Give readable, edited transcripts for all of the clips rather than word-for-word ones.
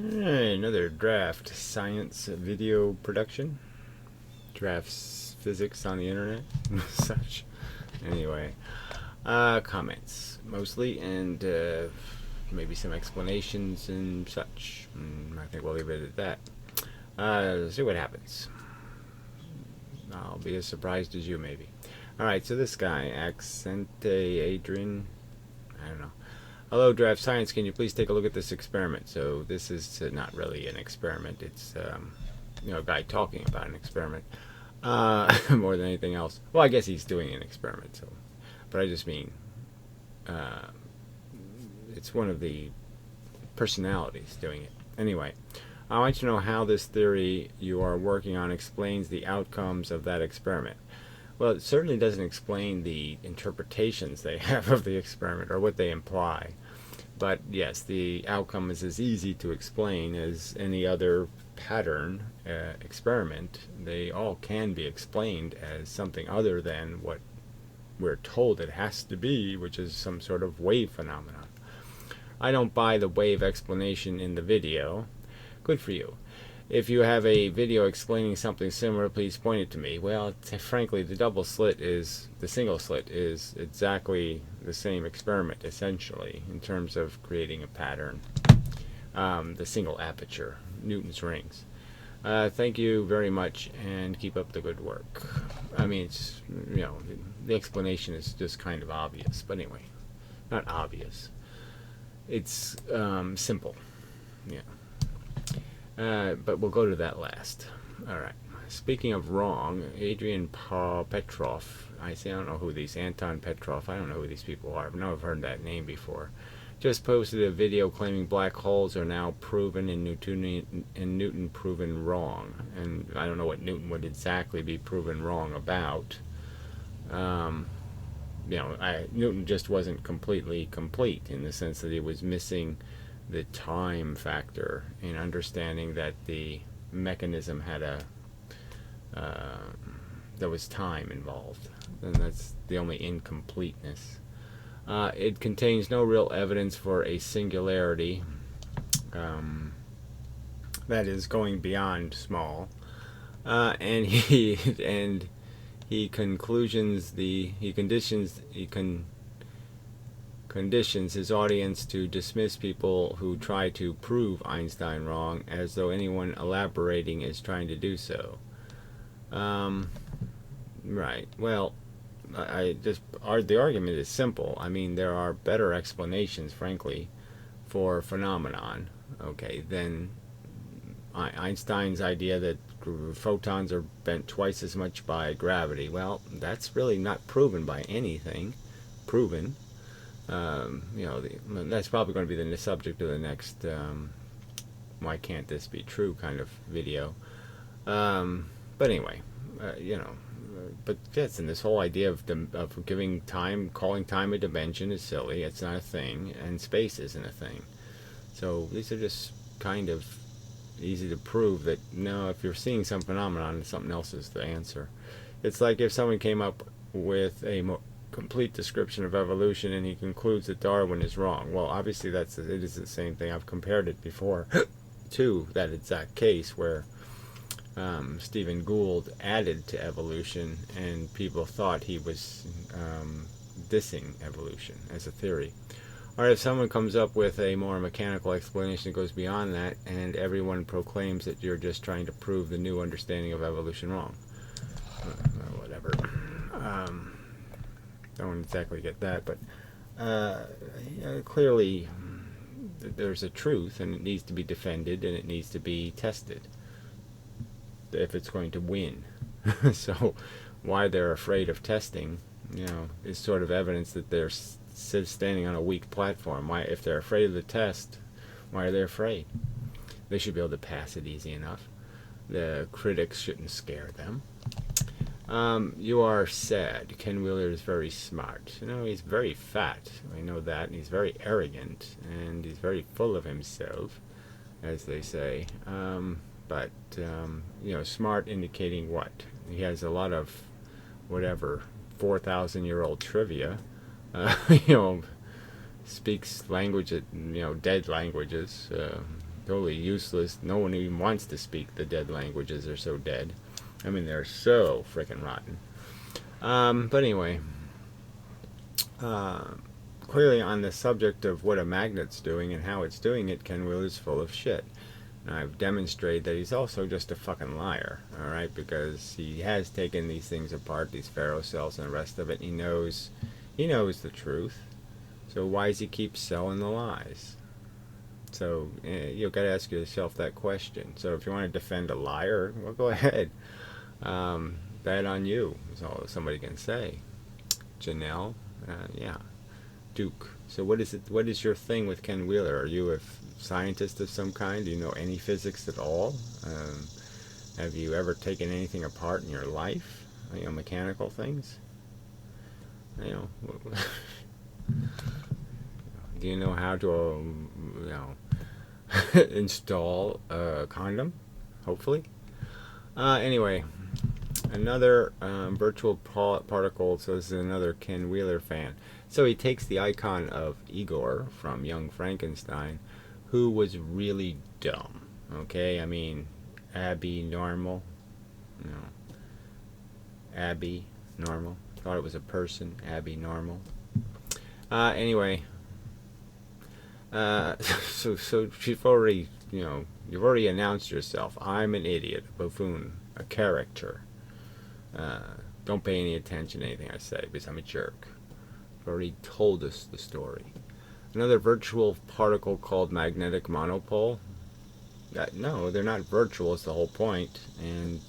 Alright, another draft science video production. Drafts physics on the internet, such. Anyway, comments mostly, and maybe some explanations and such. I think we'll leave it at that. See what happens. I'll be as surprised as you, maybe. Alright, so this guy, Accente Adrian, I don't know. Hello, DraftScience. Can you please take a look at this experiment? So this is not really an experiment. It's a guy talking about an experiment more than anything else. Well, I guess he's doing an experiment. So, but I just mean it's one of the personalities doing it. Anyway, I want you to know how this theory you are working on explains the outcomes of that experiment. Well, it certainly doesn't explain the interpretations they have of the experiment or what they imply. But yes, the outcome is as easy to explain as any other pattern experiment. They all can be explained as something other than what we're told it has to be, which is some sort of wave phenomenon. I don't buy the wave explanation in the video. Good for you. If you have a video explaining something similar, please point it to me. Well, frankly, the single slit is exactly the same experiment, essentially, in terms of creating a pattern. The single aperture, Newton's rings. Thank you very much, and keep up the good work. I mean, it's, the explanation is just kind of obvious, but anyway, not obvious. It's simple, yeah. But we'll go to that last. Alright. Speaking of wrong, Adrian Petrov, I don't know who these, Anton Petrov, I don't know who these people are. I've heard that name before. Just posted a video claiming black holes are now proven and Newton proven wrong. And I don't know what Newton would exactly be proven wrong about. Newton just wasn't completely complete in the sense that he was missing the time factor in understanding that the mechanism had there was time involved, and that's the only incompleteness. It contains no real evidence for a singularity that is going beyond small, and he conditions his audience to dismiss people who try to prove Einstein wrong, as though anyone elaborating is trying to do so. Right. Well, the argument is simple. I mean, there are better explanations, frankly, for phenomenon, okay, than Einstein's idea that photons are bent twice as much by gravity. Well, that's really not proven by anything. Proven. That's probably going to be the subject of the next why can't this be true kind of video. But anyway, but yes, and this whole idea of giving time, calling time a dimension is silly. It's not a thing, and space isn't a thing. So these are just kind of easy to prove that, no, if you're seeing some phenomenon, something else is the answer. It's like if someone came up with a more complete description of evolution and he concludes that Darwin is wrong. Well, obviously it is the same thing. I've compared it before to that exact case where Stephen Gould added to evolution and people thought he was dissing evolution as a theory. Or if someone comes up with a more mechanical explanation that goes beyond that and everyone proclaims that you're just trying to prove the new understanding of evolution wrong. Whatever. I don't exactly get that, but clearly there's a truth and it needs to be defended and it needs to be tested if it's going to win. So why they're afraid of testing, is sort of evidence that they're standing on a weak platform. Why, if they're afraid of the test, why are they afraid? They should be able to pass it easy enough. The critics shouldn't scare them. You are sad. Ken Wheeler is very smart. He's very fat. I know that. And he's very arrogant. And he's very full of himself, as they say. But smart indicating what? He has a lot of, 4,000-year-old trivia. Speaks language, dead languages. totally useless. No one even wants to speak the dead languages. They're so dead. I mean, they're so freaking rotten. But anyway, clearly on the subject of what a magnet's doing and how it's doing it, Ken Wheeler's full of shit. And I've demonstrated that he's also just a fucking liar, alright? Because he has taken these things apart, these ferrocells and the rest of it. He knows the truth. So why does he keep selling the lies? So you've got to ask yourself that question. So if you want to defend a liar, well, go ahead. Bad on you, is all somebody can say. Janelle, yeah. Duke. So what is it? What is your thing with Ken Wheeler? Are you a scientist of some kind? Do you know any physics at all? Have you ever taken anything apart in your life? You know, mechanical things? You know, do you know how to, install a condom? Hopefully. Anyway, another virtual particle. So this is another Ken Wheeler fan. So he takes the icon of Igor from Young Frankenstein, who was really dumb. Okay, I mean, Abby Normal. Abby Normal. Thought it was a person. Abby Normal. Anyway. So you've already, you've already announced yourself. I'm an idiot, a buffoon, a caricature. Don't pay any attention to anything I say because I'm a jerk. You've already told us the story. Another virtual particle called magnetic monopole. No, they're not virtual. It's the whole point. And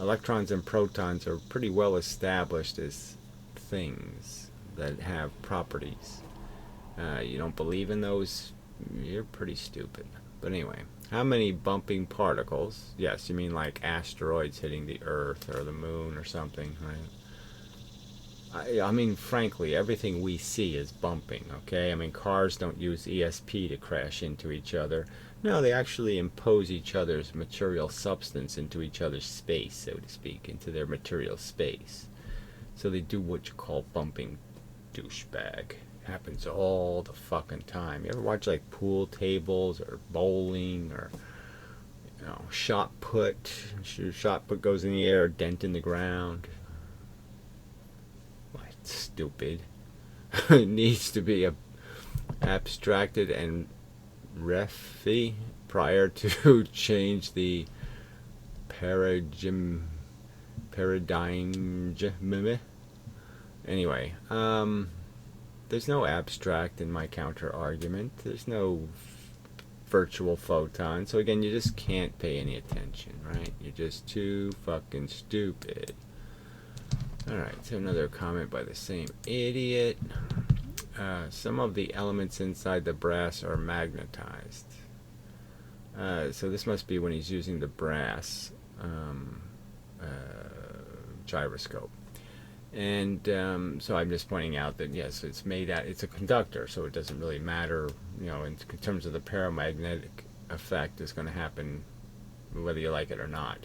electrons and protons are pretty well established as things that have properties. You don't believe in those? You're pretty stupid. But anyway, how many bumping particles? Yes, you mean like asteroids hitting the Earth or the Moon or something, right? I mean, frankly, everything we see is bumping, okay? I mean, cars don't use ESP to crash into each other. No, they actually impose each other's material substance into each other's space, so to speak, into their material space. So they do what you call bumping, douchebag. Happens all the fucking time. You ever watch like pool tables or bowling or shot put? Your shot put goes in the air, dent in the ground. What? Stupid. It needs to be abstracted and refi prior to change the paradigm. Anyway, there's no abstract in my counter argument. There's no virtual photon. So again, you just can't pay any attention, right? You're just too fucking stupid. Alright, so another comment by the same idiot. Some of the elements inside the brass are magnetized. So this must be when he's using the brass gyroscope. And so I'm just pointing out that yes, it's made out. It's a conductor, so it doesn't really matter. In terms of the paramagnetic effect, is going to happen whether you like it or not.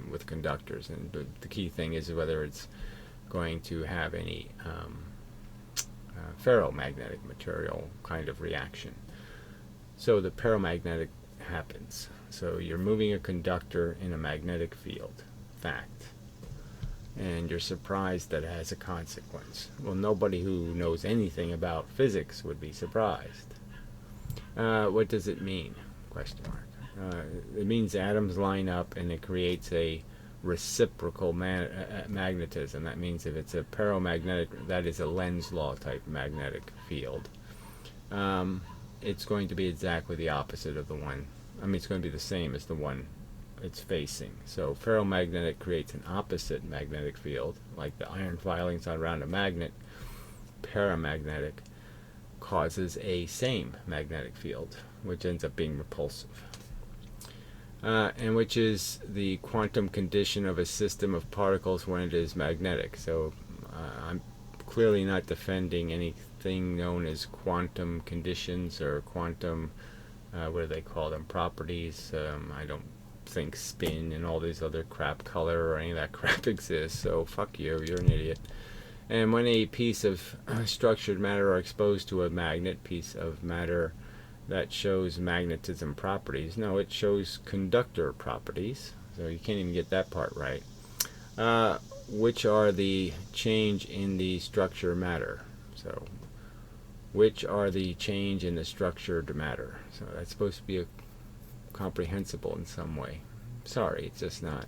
With conductors, and the key thing is whether it's going to have any ferromagnetic material kind of reaction. So the paramagnetic happens. So you're moving a conductor in a magnetic field. Fact. And you're surprised that it has a consequence. Well, nobody who knows anything about physics would be surprised. What does it mean? Question mark. It means atoms line up and it creates a reciprocal magnetism. That means if it's a paramagnetic, that is a Lenz's law type magnetic field, it's going to be exactly the opposite of the one. I mean, it's going to be the same as the one it's facing. So ferromagnetic creates an opposite magnetic field, like the iron filings around a magnet. Paramagnetic causes a same magnetic field, which ends up being repulsive. And which is the quantum condition of a system of particles when it is magnetic. So I'm clearly not defending anything known as quantum conditions or quantum, what do they call them, properties. I don't think spin and all these other crap, color or any of that crap exists, so fuck you, you're an idiot. And when a piece of structured matter are exposed to a magnet, piece of matter that shows magnetism properties. No, it shows conductor properties. So you can't even get that part right. Which are the change in the structure matter. So which are the change in the structured matter. So that's supposed to be a comprehensible in some way. Sorry, it's just not.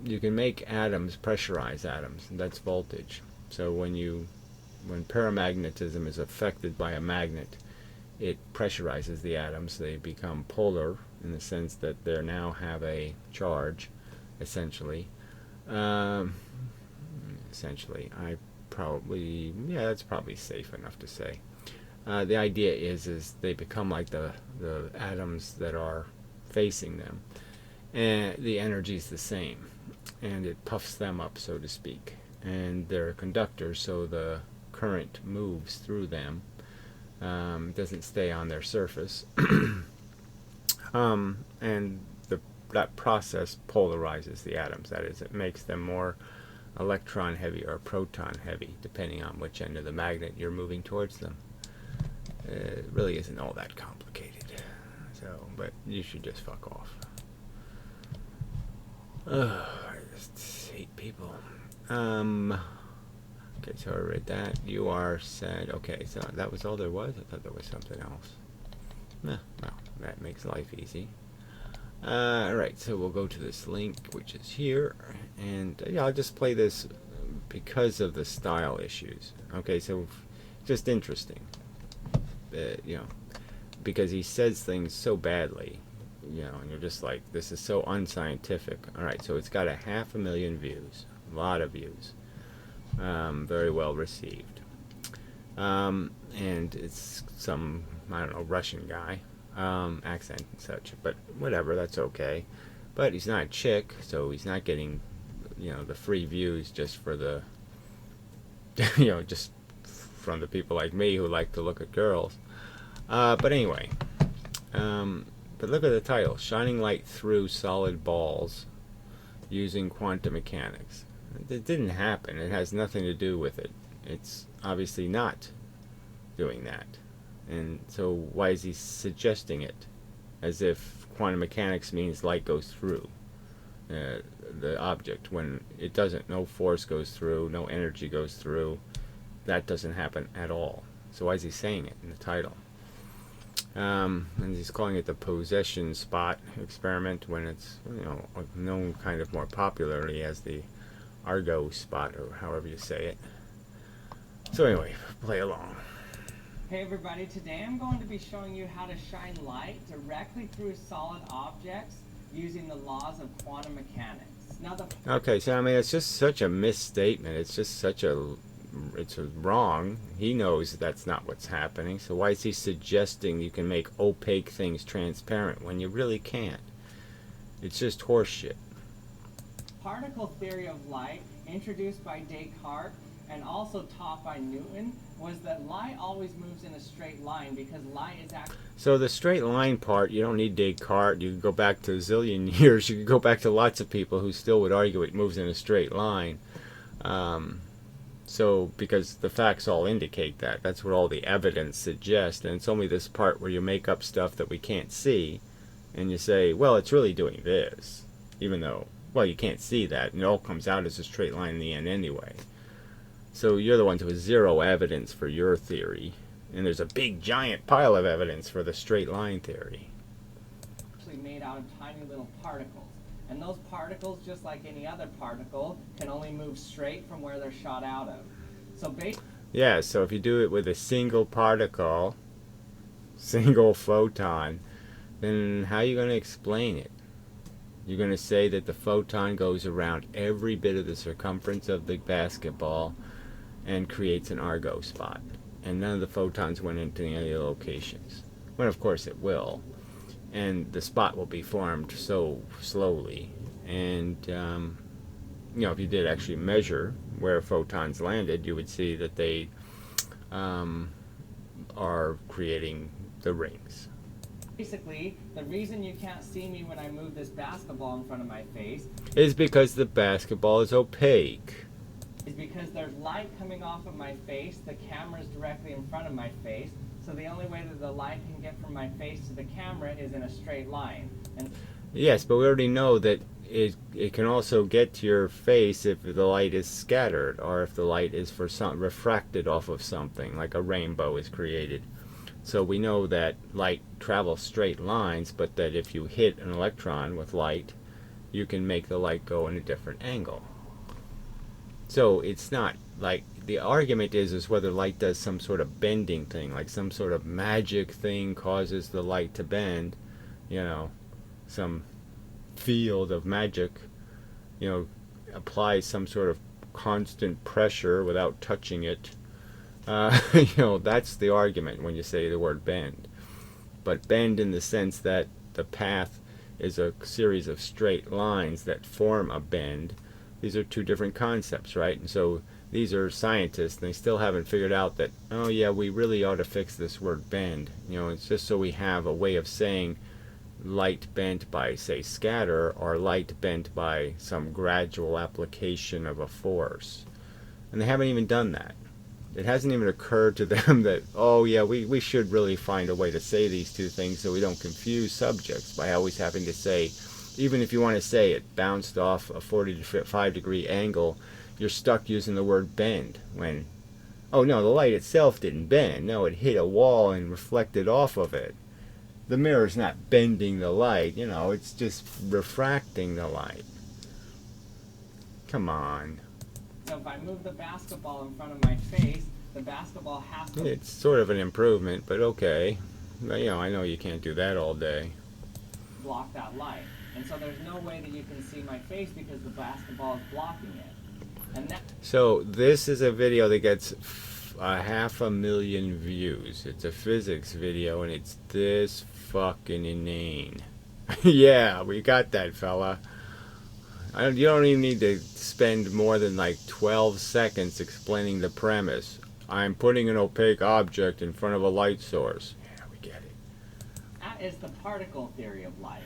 You can make atoms, pressurize atoms, and that's voltage. So when paramagnetism is affected by a magnet, it pressurizes the atoms. They become polar in the sense that they now have a charge, essentially. That's probably safe enough to say. The idea is they become like the atoms that are facing them, and the energy is the same, and it puffs them up, so to speak, and they're conductors, so the current moves through them, doesn't stay on their surface. And that process polarizes the atoms. That is, it makes them more electron heavy or proton heavy, depending on which end of the magnet you're moving towards them. It really isn't all that complicated. So, but you should just fuck off. I just hate people. Okay, so I read that. You are said. Okay, so that was all there was. I thought there was something else. Well, that makes life easy. Alright, so we'll go to this link, which is here, and yeah, I'll just play this because of the style issues. Okay, so just interesting, because he says things so badly, and you're just like, this is so unscientific. Alright, so it's got 500,000 views, a lot of views, very well received, and it's some, I don't know, Russian guy. Accent and such, but whatever, that's okay. But he's not a chick, so he's not getting, the free views just for the, just from the people like me who like to look at girls. But anyway, but look at the title: Shining Light Through Solid Balls Using Quantum Mechanics. It didn't happen. It has nothing to do with it. It's obviously not doing that. And so why is he suggesting it? As if quantum mechanics means light goes through the object, when it doesn't. No force goes through, no energy goes through. That doesn't happen at all. So why is he saying it in the title? And he's calling it the possession spot experiment, when it's known kind of more popularly as the Argo spot, or however you say it. So anyway, play along. Hey everybody, today I'm going to be showing you how to shine light directly through solid objects using the laws of quantum mechanics. Okay, so I mean, it's just such a misstatement. It's just it's wrong. He knows that's not what's happening, so why is he suggesting you can make opaque things transparent when you really can't? It's just horseshit. Particle theory of light, introduced by Descartes and also taught by Newton, was that light always moves in a straight line because light is actually... So the straight line part, you don't need Descartes. You can go back to a zillion years. You can go back to lots of people who still would argue it moves in a straight line. So because the facts all indicate that. That's what all the evidence suggests. And it's only this part where you make up stuff that we can't see. And you say, well, it's really doing this. Even though, well, you can't see that. And it all comes out as a straight line in the end anyway. So you're the ones with zero evidence for your theory, and there's a big giant pile of evidence for the straight line theory. Actually made out of tiny little particles, and those particles, just like any other particle, can only move straight from where they're shot out of. So yeah, so if you do it with a single particle, single photon, then how are you going to explain it? You're going to say that the photon goes around every bit of the circumference of the basketball and creates an Argo spot, and none of the photons went into any of the locations. When of course it will, and the spot will be formed so slowly. And if you did actually measure where photons landed, you would see that they are creating the rings. Basically, the reason you can't see me when I move this basketball in front of my face is because the basketball is opaque. Is because there's light coming off of my face, the camera's directly in front of my face, so So the only way that the light can get from my face to the camera is in a straight line. And Yes, but we already know that it can also get to your face if the light is scattered, or if the light is for some refracted off of something, like a rainbow is created. So we know that light travels straight lines, but that if you hit an electron with light, you can make the light go in a different angle. So it's not like the argument is whether light does some sort of bending thing, like some sort of magic thing causes the light to bend, you know, some field of magic, you know, applies some sort of constant pressure without touching it. You know, that's the argument when you say the word bend. But bend in the sense that the path is a series of straight lines that form a bend. These are two different concepts, right? And so these are scientists, and they still haven't figured out that, oh yeah, we really ought to fix this word bend. You know, it's just so we have a way of saying light bent by, say, scatter, or light bent by some gradual application of a force. And they haven't even done that. It hasn't even occurred to them that, oh yeah, we should really find a way to say these two things so we don't confuse subjects by always having to say, even if you want to say it bounced off a 45-degree angle, you're stuck using the word bend when, oh no, the light itself didn't bend. No, it hit a wall and reflected off of it. The mirror's not bending the light, you know, it's just refracting the light. Come on. so if I move the basketball in front of my face, the basketball has to It's sort of an improvement, but okay. Well, you know, I know you can't do that all day. block that light. And so there's no way that you can see my face because the basketball is blocking it. And that So this is a video that gets 500,000 views. It's a physics video, and it's this fucking inane. Yeah, we got that, fella. You don't even need to spend more than like 12 seconds explaining the premise. I'm putting an opaque object in front of a light source. Yeah, we get it. that is the particle theory of light.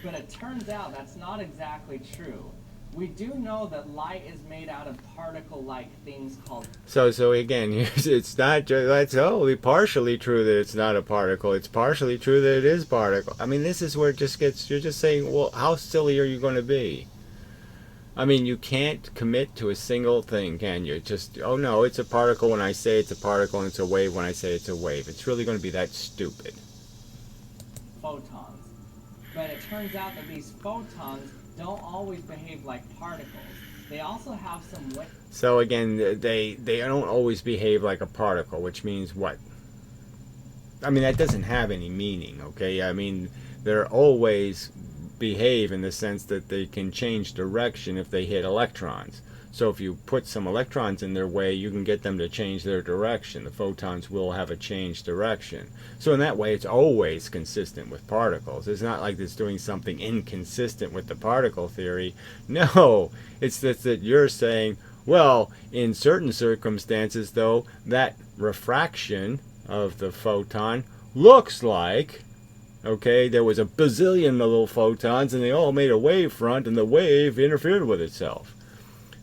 But it turns out that's not exactly true. We do know that light is made out of particle-like things called... So again, it's not just, that's only partially true that it's not a particle. It's partially true that it is particle. I mean, this is where it just gets, you're just saying, well, how silly are you going to be? I mean, you can't commit to a single thing, can you? Just, oh no, it's a particle when I say it's a particle, and it's a wave when I say it's a wave. It's really going to be that stupid. photons. But it turns out that these photons don't always behave like particles. They also have some weight. So again, they don't always behave like a particle, which means what? I mean, that doesn't have any meaning, okay? I mean, they're always behave in the sense that they can change direction if they hit electrons. So if you put some electrons in their way, you can get them to change their direction. The photons will have a changed direction. So in that way, it's always consistent with particles. It's not like it's doing something inconsistent with the particle theory. No, it's that you're saying, well, in certain circumstances, though, that refraction of the photon looks like, okay, there was a bazillion little photons and they all made a wave front and the wave interfered with itself.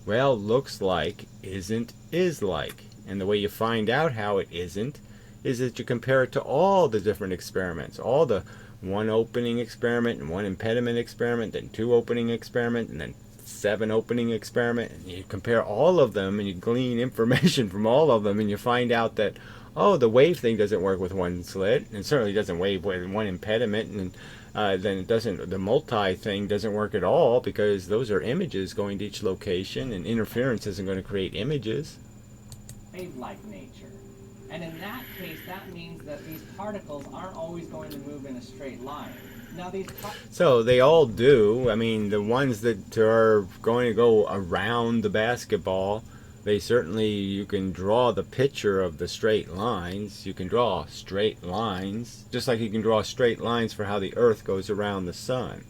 Well, looks like isn't is like. And the way you find out how it isn't is that you compare it to all the different experiments. All the one opening experiment and one impediment experiment, then two opening experiment, and then 7 opening experiment. And you compare all of them and you glean information from all of them and you find out that, oh, the wave thing doesn't work with one slit, and certainly doesn't wave with one impediment, and then it doesn't, the multi thing doesn't work at all because those are images going to each location, and interference isn't going to create images. Wave-like nature. And in that case, that means that these particles aren't always going to move in a straight line. Now these So they all do. I mean, the ones that are going to go around the basketball, they certainly, you can draw the picture of the straight lines. You can draw straight lines, just like you can draw straight lines for how the Earth goes around the sun.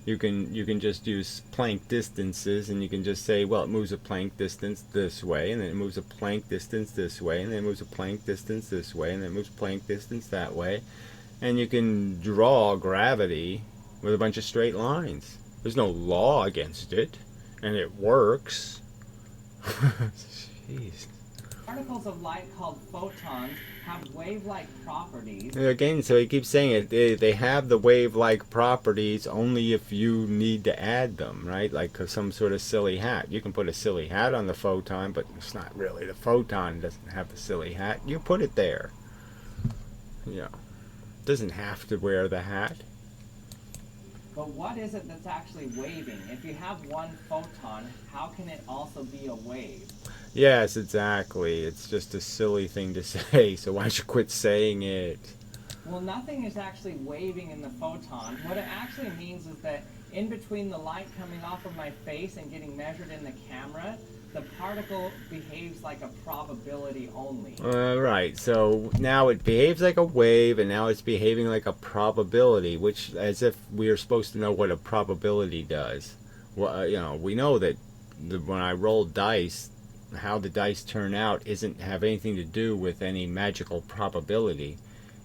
You can just use Planck distances, and you can just say, well, it moves a Planck distance this way, and then it moves a Planck distance this way, and then it moves a Planck distance this way, and then it moves Planck distance that way. And you can draw gravity with a bunch of straight lines. There's no law against it, and it works. Jeez. Particles of light called photons have wave-like properties. Again, so he keeps saying it. They have the wave-like properties only if you need to add them, right? Like some sort of silly hat. You can put a silly hat on the photon, but it's not really the photon. It doesn't have the silly hat. You put it there. You know, it doesn't have to wear the hat. But what is it that's actually waving? If you have one photon, how can it also be a wave? Yes, exactly. It's just a silly thing to say, so why don't you quit saying it? Well, nothing is actually waving in the photon. What it actually means is that in between the light coming off of my face and getting measured in the camera, the particle behaves like a probability only. Right, so now it behaves like a wave, and now it's behaving like a probability, which, as if we are supposed to know what a probability does. Well, you know, we know that when I roll dice, how the dice turn out isn't have anything to do with any magical probability.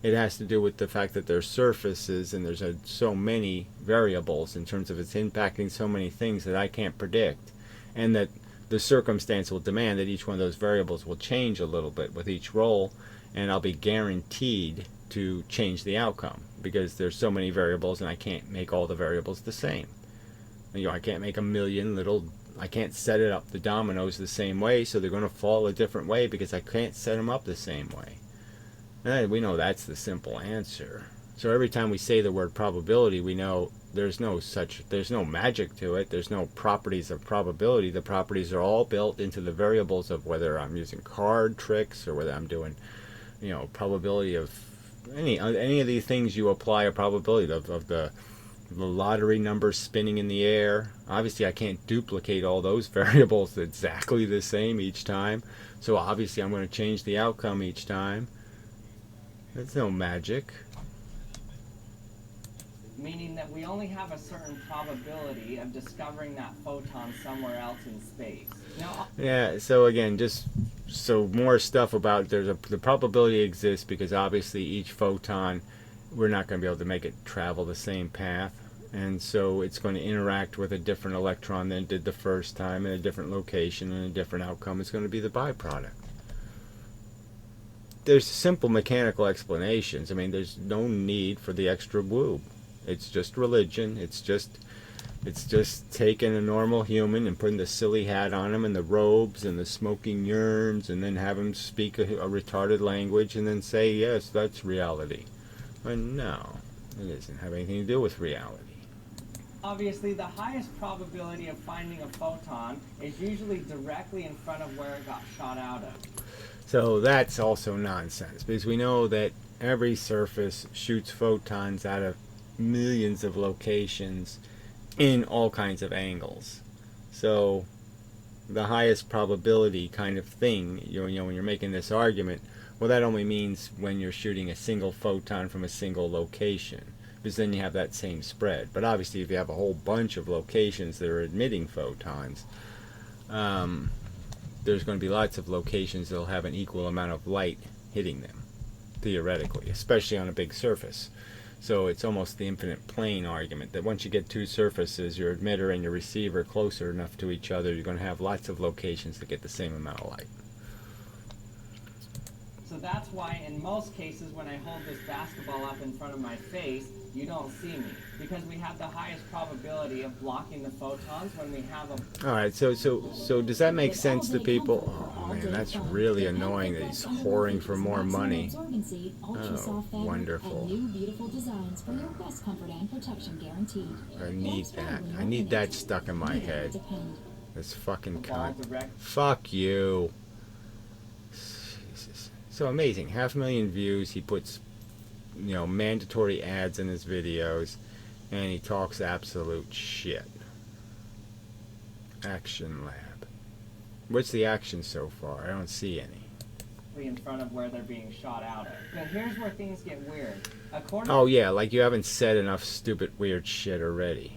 It has to do with the fact that there's surfaces and there's so many variables in terms of it's impacting so many things that I can't predict, and that the circumstance will demand that each one of those variables will change a little bit with each roll, and I'll be guaranteed to change the outcome because there's so many variables and I can't make all the variables the same. You know, I can't make a million little, I can't set it up the dominoes the same way, so they're going to fall a different way because I can't set them up the same way. And we know that's the simple answer. So every time we say the word probability, we know there's no magic to it. There's no properties of probability. The properties are all built into the variables of whether I'm using card tricks or whether I'm doing, you know, probability of any of these things. You apply a probability of the lottery numbers spinning in the air. Obviously, I can't duplicate all those variables exactly the same each time. So obviously, I'm going to change the outcome each time. There's no magic. Meaning that we only have a certain probability of discovering that photon somewhere else in space. Now, yeah, so again, just so more stuff about the probability exists because obviously each photon, we're not going to be able to make it travel the same path, and so it's going to interact with a different electron than it did the first time in a different location, and a different outcome is going to be the byproduct. There's simple mechanical explanations. I mean, there's no need for the extra woo. It's just religion. It's just taking a normal human and putting the silly hat on him and the robes and the smoking urns and then have him speak a retarded language and then say, yes, that's reality. But no, it doesn't have anything to do with reality. obviously, the highest probability of finding a photon is usually directly in front of where it got shot out of. So that's also nonsense because we know that every surface shoots photons out of millions of locations in all kinds of angles. So the highest probability kind of thing, you know, when you're making this argument, well, that only means when you're shooting a single photon from a single location, because then you have that same spread. But obviously, if you have a whole bunch of locations that are emitting photons, there's going to be lots of locations that will have an equal amount of light hitting them, theoretically, especially on a big surface. So it's almost the infinite plane argument that once you get two surfaces, your emitter and your receiver closer enough to each other, you're going to have lots of locations that get the same amount of light. So that's why in most cases when I hold this basketball up in front of my face, you don't see me, because we have the highest probability of blocking the photons when we have a... All right, so does that make sense to people? Oh man, that's really annoying that he's whoring for more money. Oh, wonderful. I need that. I need that stuck in my head. This fucking cunt. Fuck you. Jesus. So amazing. 500,000 views. He puts, you know, mandatory ads in his videos, and he talks absolute shit. Action Lab. What's the action so far? I don't see any. In front of where they're being shot out of. But here's where things get weird. According Oh yeah, like you haven't said enough stupid weird shit already.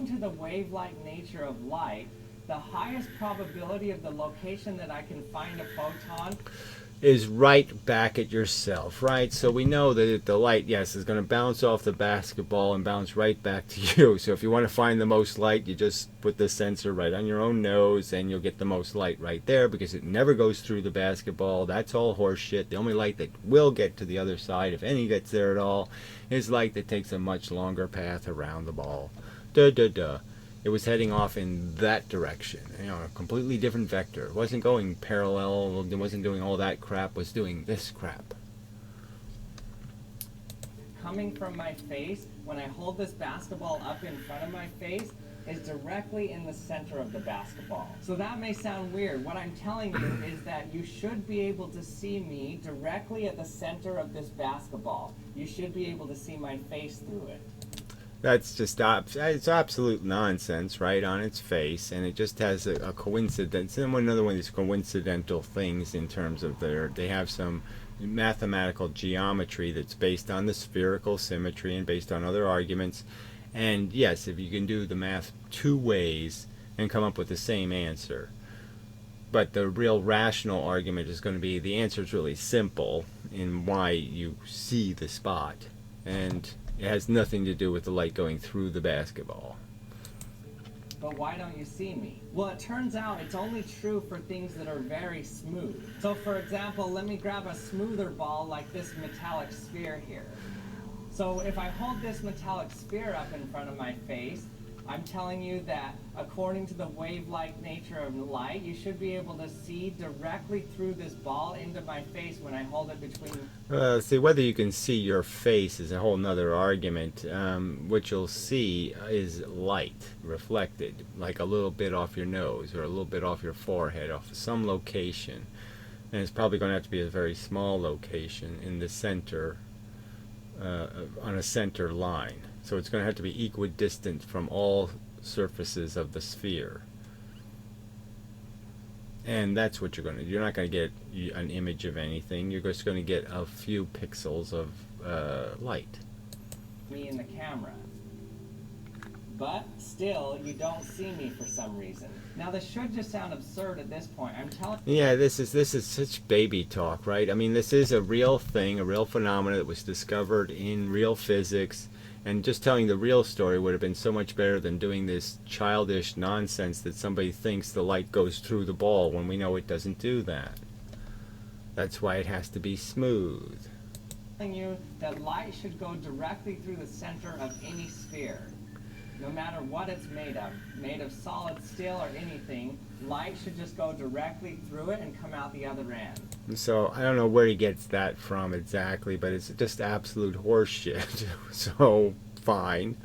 to the wave-like nature of light, the highest probability of the location that I can find a photon... is right back at yourself, right? So we know that the light, yes, is going to bounce off the basketball and bounce right back to you. So if you want to find the most light, you just put the sensor right on your own nose and you'll get the most light right there, because it never goes through the basketball. That's all horse shit. The only light that will get to the other side, if any gets there at all, is light that takes a much longer path around the ball. Duh, duh, duh. It was heading off in that direction, a completely different vector. It wasn't going parallel, it wasn't doing all that crap, it was doing this crap. Coming from my face, when I hold this basketball up in front of my face, is directly in the center of the basketball. So that may sound weird. What I'm telling you is that you should be able to see me directly at the center of this basketball. You should be able to see my face through it. That's just it's absolute nonsense, right, on its face, and it just has a coincidence. And another one of these coincidental things in terms of they have some mathematical geometry that's based on the spherical symmetry and based on other arguments. And yes, if you can do the math two ways and come up with the same answer. But the real rational argument is going to be the answer is really simple in why you see the spot. And it has nothing to do with the light going through the basketball. But why don't you see me? Well, it turns out it's only true for things that are very smooth. So for example, let me grab a smoother ball like this metallic sphere here. So if I hold this metallic sphere up in front of my face, I'm telling you that according to the wave-like nature of light, you should be able to see directly through this ball into my face when I hold it between... See, whether you can see your face is a whole nother argument. What you'll see is light reflected, like a little bit off your nose or a little bit off your forehead, off some location. And it's probably going to have to be a very small location in the center, on a center line. So it's going to have to be equidistant from all surfaces of the sphere. And that's what you're going to do. You're not going to get an image of anything. You're just going to get a few pixels of light. Me in the camera. But still, you don't see me for some reason. Now this should just sound absurd at this point. I'm telling you. Yeah, this is such baby talk, right? I mean, this is a real thing, a real phenomenon that was discovered in real physics. And just telling the real story would have been so much better than doing this childish nonsense that somebody thinks the light goes through the ball when we know it doesn't do that. That's why it has to be smooth. I'm telling you that light should go directly through the center of any sphere. No matter what it's made of solid, steel, or anything, light should just go directly through it and come out the other end. So I don't know where he gets that from exactly, but it's just absolute horseshit. So fine.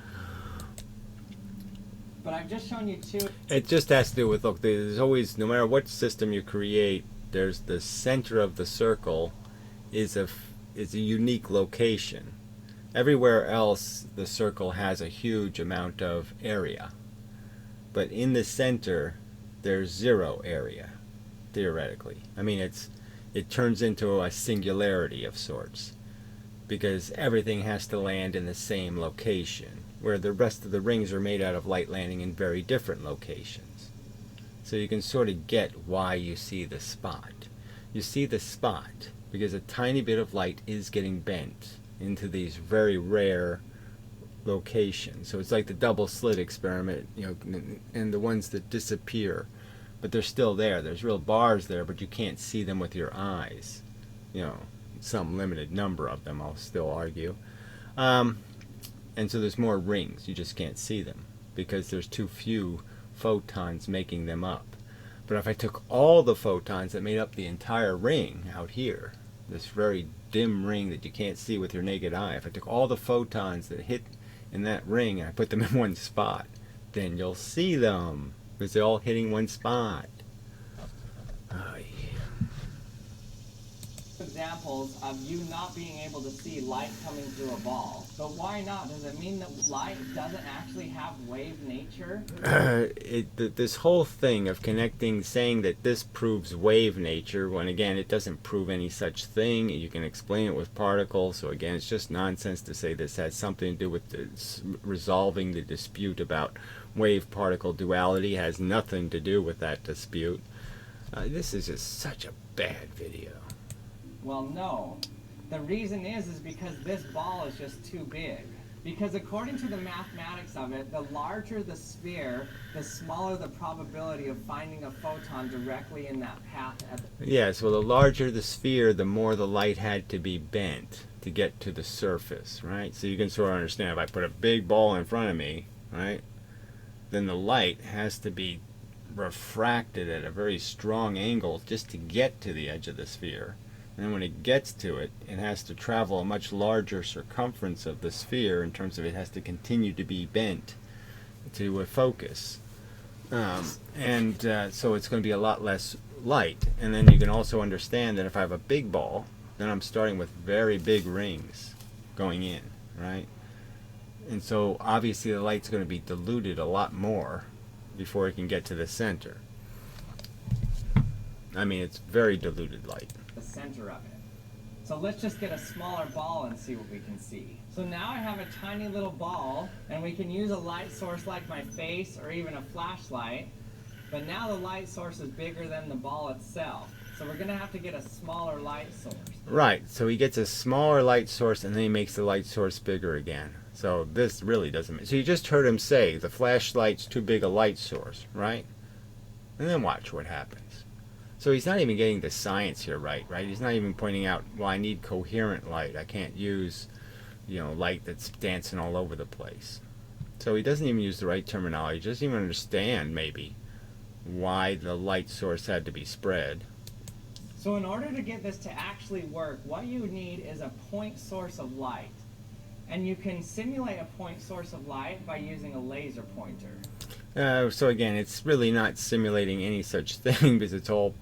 But I've just shown you two. It just has to do with, look, there's always, no matter what system you create, there's the center of the circle is a unique location. Everywhere else, the circle has a huge amount of area. But in the center, there's zero area, theoretically. I mean, it turns into a singularity of sorts, because everything has to land in the same location, where the rest of the rings are made out of light landing in very different locations. So you can sort of get why you see the spot. You see the spot because a tiny bit of light is getting bent into these very rare locations. So it's like the double slit experiment, and the ones that disappear, but they're still there. There's real bars there, but you can't see them with your eyes. Some limited number of them, I'll still argue. And so there's more rings. You just can't see them because there's too few photons making them up. But if I took all the photons that made up the entire ring out here, this very dim ring that you can't see with your naked eye, if I took all the photons that hit in that ring and I put them in one spot, then you'll see them, because they're all hitting one spot. Examples of you not being able to see light coming through a ball. But why not? Does it mean that light doesn't actually have wave nature? This whole thing of connecting, saying that this proves wave nature, when again it doesn't prove any such thing. You can explain it with particles, so again it's just nonsense to say this has something to do with resolving the dispute about wave-particle duality. It has nothing to do with that dispute. This is just such a bad video. Well, no. The reason is because this ball is just too big. Because according to the mathematics of it, the larger the sphere, the smaller the probability of finding a photon directly in that path. Yes, well, the larger the sphere, the more the light had to be bent to get to the surface, right? So you can sort of understand, if I put a big ball in front of me, right, then the light has to be refracted at a very strong angle just to get to the edge of the sphere. And then when it gets to it, it has to travel a much larger circumference of the sphere in terms of it has to continue to be bent to a focus. So it's going to be a lot less light. And then you can also understand that if I have a big ball, then I'm starting with very big rings going in, right? And so obviously the light's going to be diluted a lot more before it can get to the center. I mean, it's very diluted light. The center of it. So let's just get a smaller ball and see what we can see. So now I have a tiny little ball, and we can use a light source like my face or even a flashlight, but now the light source is bigger than the ball itself. So we're going to have to get a smaller light source. Right, so he gets a smaller light source and then he makes the light source bigger again. So this really doesn't so you just heard him say the flashlight's too big a light source, right? And then watch what happens. So he's not even getting the science here right? He's not even pointing out, well, I need coherent light. I can't use, light that's dancing all over the place. So he doesn't even use the right terminology. He doesn't even understand, maybe, why the light source had to be spread. So in order to get this to actually work, what you need is a point source of light. And you can simulate a point source of light by using a laser pointer. So again, it's really not simulating any such thing because it's all,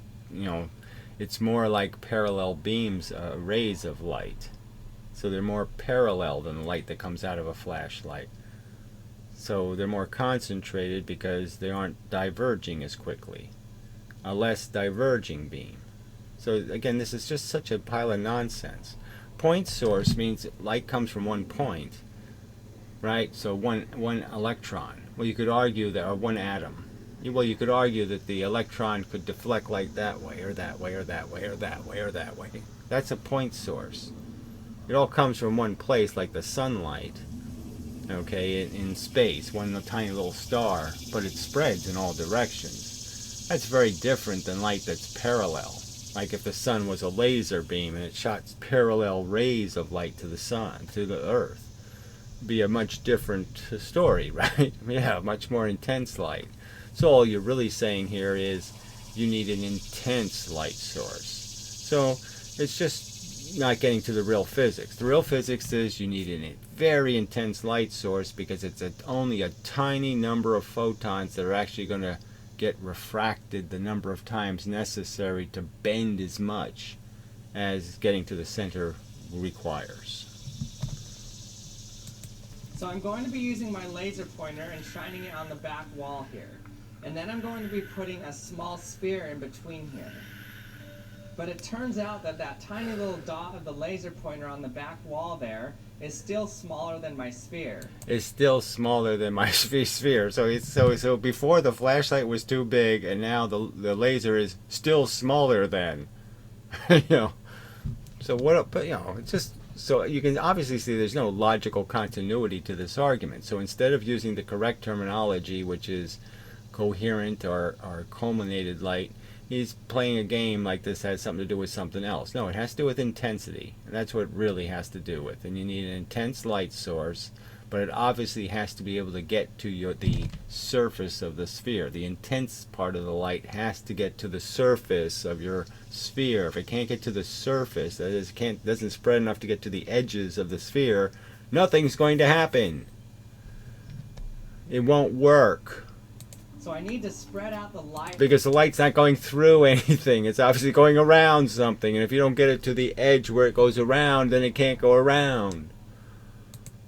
it's more like parallel beams, rays of light. So they're more parallel than the light that comes out of a flashlight. So they're more concentrated because they aren't diverging as quickly. A less diverging beam. So again, this is just such a pile of nonsense. Point source means light comes from one point, right? So one electron. Well, you could argue that, or one atom. Well, you could argue that the electron could deflect light that way, or that way, or that way, or that way, or that way. That's a point source. It all comes from one place, like the sunlight, okay, in space, one tiny little star, but it spreads in all directions. That's very different than light that's parallel. Like if the sun was a laser beam and it shot parallel rays of light to the sun, to the earth. It'd be a much different story, right? Yeah, much more intense light. So all you're really saying here is you need an intense light source. So it's just not getting to the real physics. The real physics is you need a very intense light source because it's only a tiny number of photons that are actually going to get refracted the number of times necessary to bend as much as getting to the center requires. So I'm going to be using my laser pointer and shining it on the back wall here. And then I'm going to be putting a small sphere in between here. But it turns out that that tiny little dot of the laser pointer on the back wall there is still smaller than my sphere. It's still smaller than my sphere. So before the flashlight was too big, and now the laser is still smaller than. So what? But it's just so you can obviously see there's no logical continuity to this argument. So instead of using the correct terminology, which is coherent or culminated light, he's playing a game like this has something to do with something else. No, it has to do with intensity. And that's what it really has to do with. And you need an intense light source, but it obviously has to be able to get to the surface of the sphere. The intense part of the light has to get to the surface of your sphere. If it can't get to the surface, that is, doesn't spread enough to get to the edges of the sphere, nothing's going to happen. It won't work. So I need to spread out the light. Because the light's not going through anything. It's obviously going around something. And if you don't get it to the edge where it goes around, then it can't go around.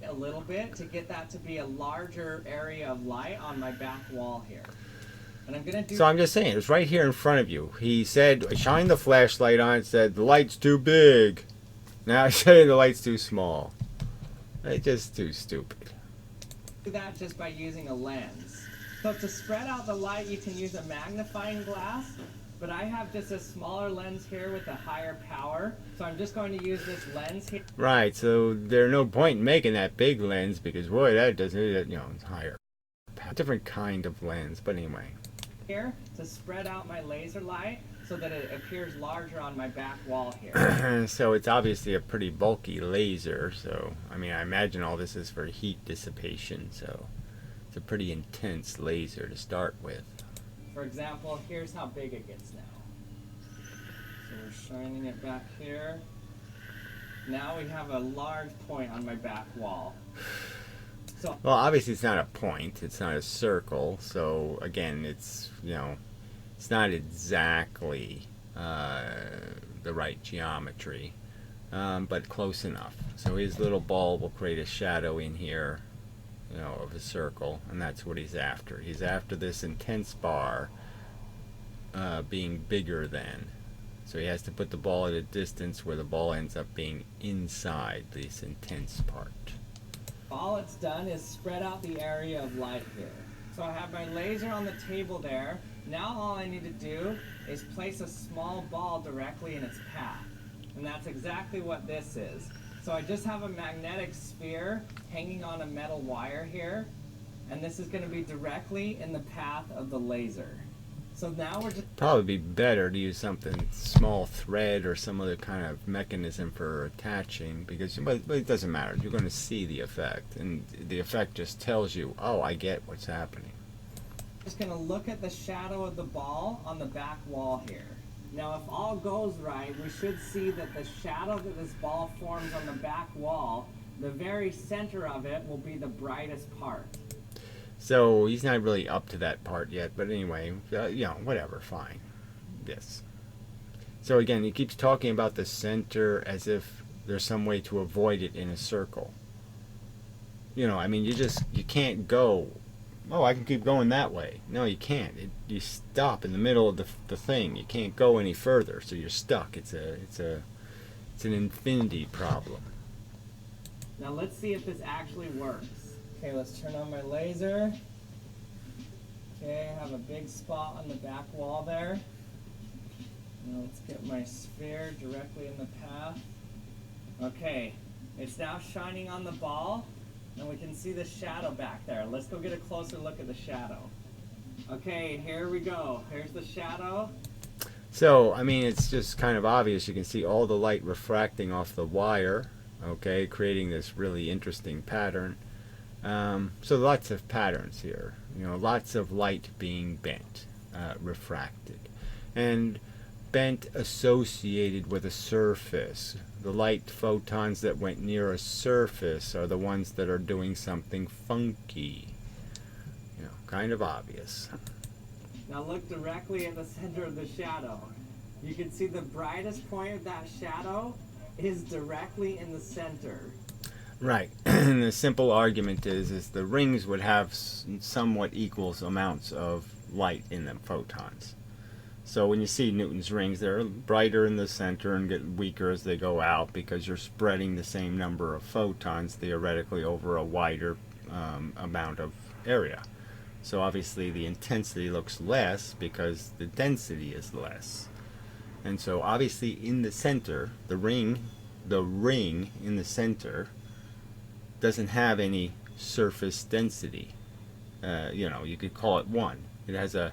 A little bit to get that to be a larger area of light on my back wall here. And I'm going to do... So I'm just saying, it's right here in front of you. He said, shine the flashlight on, said, the light's too big. Now I say the light's too small. It's just too stupid. Do that just by using a lens. So to spread out the light, you can use a magnifying glass, but I have just a smaller lens here with a higher power. So I'm just going to use this lens here. Right, so there's no point in making that big lens because, boy, that doesn't, it's higher. Different kind of lens, but anyway. Here to spread out my laser light so that it appears larger on my back wall here. So it's obviously a pretty bulky laser, so, I mean, I imagine all this is for heat dissipation, so it's a pretty intense laser to start with. For example, here's how big it gets now. So we're shining it back here. Now we have a large point on my back wall. So, well, obviously it's not a point, it's not a circle, so again, it's, it's not exactly the right geometry, but close enough. So his little ball will create a shadow in here, of a circle, and that's what he's after. He's after this intense bar being bigger than. So he has to put the ball at a distance where the ball ends up being inside this intense part. All it's done is spread out the area of light here. So I have my laser on the table there. Now all I need to do is place a small ball directly in its path. And that's exactly what this is. So I just have a magnetic sphere hanging on a metal wire here. And this is going to be directly in the path of the laser. So now we're just... Probably be better to use something small thread or some other kind of mechanism for attaching, because but it doesn't matter. You're going to see the effect, and the effect just tells you, oh, I get what's happening. Just going to look at the shadow of the ball on the back wall here. Now if all goes right, we should see that the shadow that this ball forms on the back wall, the very center of it will be the brightest part. So he's not really up to that part yet, but anyway, whatever, fine. Yes. So again, he keeps talking about the center as if there's some way to avoid it in a circle. I mean, you can't go, oh, I can keep going that way. No, you can't. You stop in the middle of the thing. You can't go any further, so you're stuck. It's an infinity problem. Now let's see if this actually works. Okay, let's turn on my laser. Okay, I have a big spot on the back wall there. Now let's get my sphere directly in the path. Okay, it's now shining on the ball, and we can see the shadow back there. Let's go get a closer look at the shadow. Okay, here we go. Here's the shadow. So, I mean, it's just kind of obvious. You can see all the light refracting off the wire, okay, creating this really interesting pattern. So lots of patterns here, lots of light being bent, refracted, and bent associated with a surface. The light photons that went near a surface are the ones that are doing something funky. Kind of obvious. Now look directly at the center of the shadow. You can see the brightest point of that shadow is directly in the center. Right. And the simple argument is the rings would have somewhat equal amounts of light in them, photons. So when you see Newton's rings, they're brighter in the center and get weaker as they go out because you're spreading the same number of photons theoretically over a wider amount of area. So obviously the intensity looks less because the density is less. And so obviously in the center, the ring in the center doesn't have any surface density. You could call it 1. It has an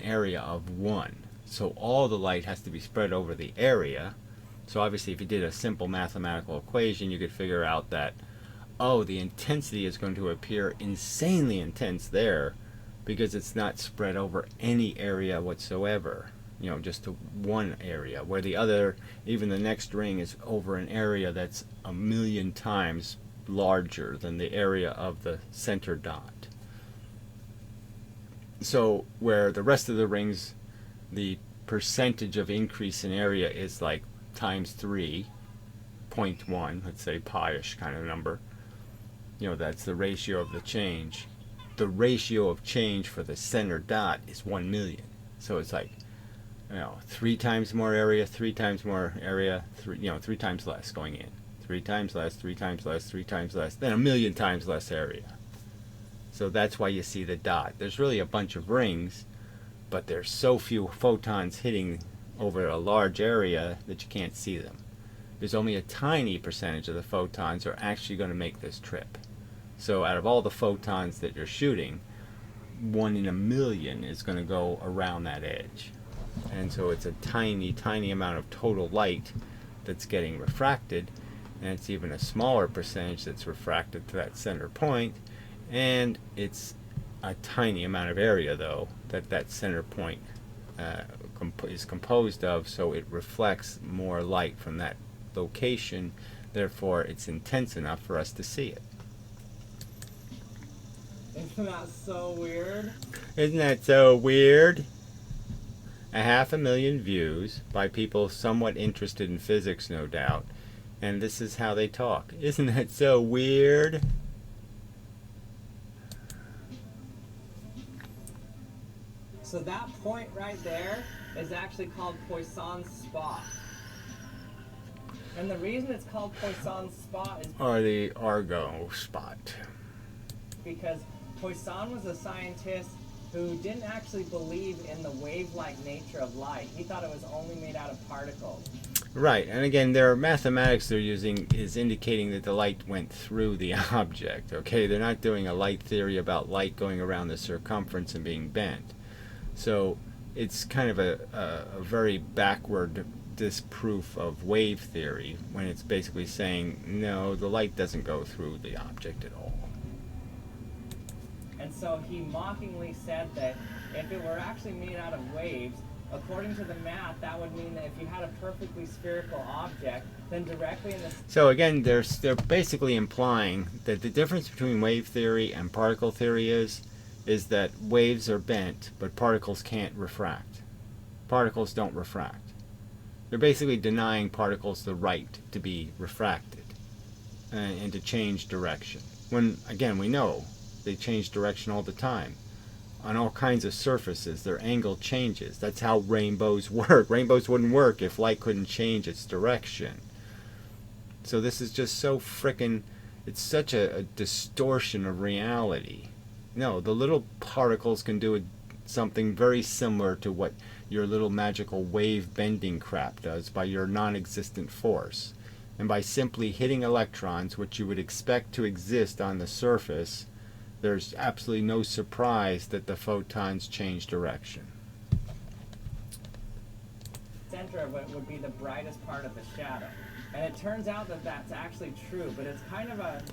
area of 1. So all the light has to be spread over the area. So obviously if you did a simple mathematical equation, you could figure out that, oh, the intensity is going to appear insanely intense there because it's not spread over any area whatsoever. Just to one area, where the other, even the next ring, is over an area that's 1,000,000 times larger than the area of the center dot. So where the rest of the rings, the percentage of increase in area is like times 3.1, let's say pi-ish kind of number. That's the ratio of the change. The ratio of change for the center dot is 1,000,000. So it's like 3 times more area, 3 times more area, 3 times less going in. 3 times less, 3 times less, 3 times less, then 1,000,000 times less area. So that's why you see the dot. There's really a bunch of rings, but there's so few photons hitting over a large area that you can't see them. is only a tiny percentage of the photons are actually going to make this trip. So out of all the photons that you're shooting, 1 in a million is going to go around that edge. And so it's a tiny, tiny amount of total light that's getting refracted, and it's even a smaller percentage that's refracted to that center point, and it's a tiny amount of area, though, that center point is composed of, so it reflects more light from that location. Therefore, it's intense enough for us to see it. Isn't that so weird? Isn't that so weird? 500,000 views by people somewhat interested in physics, no doubt, and this is how they talk. Isn't that so weird? So that point right there is actually called Poisson's spot. And the reason it's called Poisson's spot is Or the Argo spot. because Poisson was a scientist who didn't actually believe in the wave-like nature of light. He thought it was only made out of particles. Right, and again, their mathematics they're using is indicating that the light went through the object, okay? They're not doing a light theory about light going around the circumference and being bent. So it's kind of a very backward disproof of wave theory when it's basically saying, no, the light doesn't go through the object at all. And so he mockingly said that if it were actually made out of waves, according to the math, that would mean that if you had a perfectly spherical object, then directly in the... So again, they're basically implying that the difference between wave theory and particle theory is that waves are bent, but particles can't refract. Particles don't refract. They're basically denying particles the right to be refracted and to change direction. When, again, we know they change direction all the time. On all kinds of surfaces, their angle changes. That's how rainbows work. Rainbows wouldn't work if light couldn't change its direction. So this is just so frickin', it's such a distortion of reality. No, the little particles can do something very similar to what your little magical wave bending crap does by your non-existent force. And by simply hitting electrons, which you would expect to exist on the surface, there's absolutely no surprise that the photons change direction. center of it would be the brightest part of the shadow. And it turns out that that's actually true, but it's kind of a...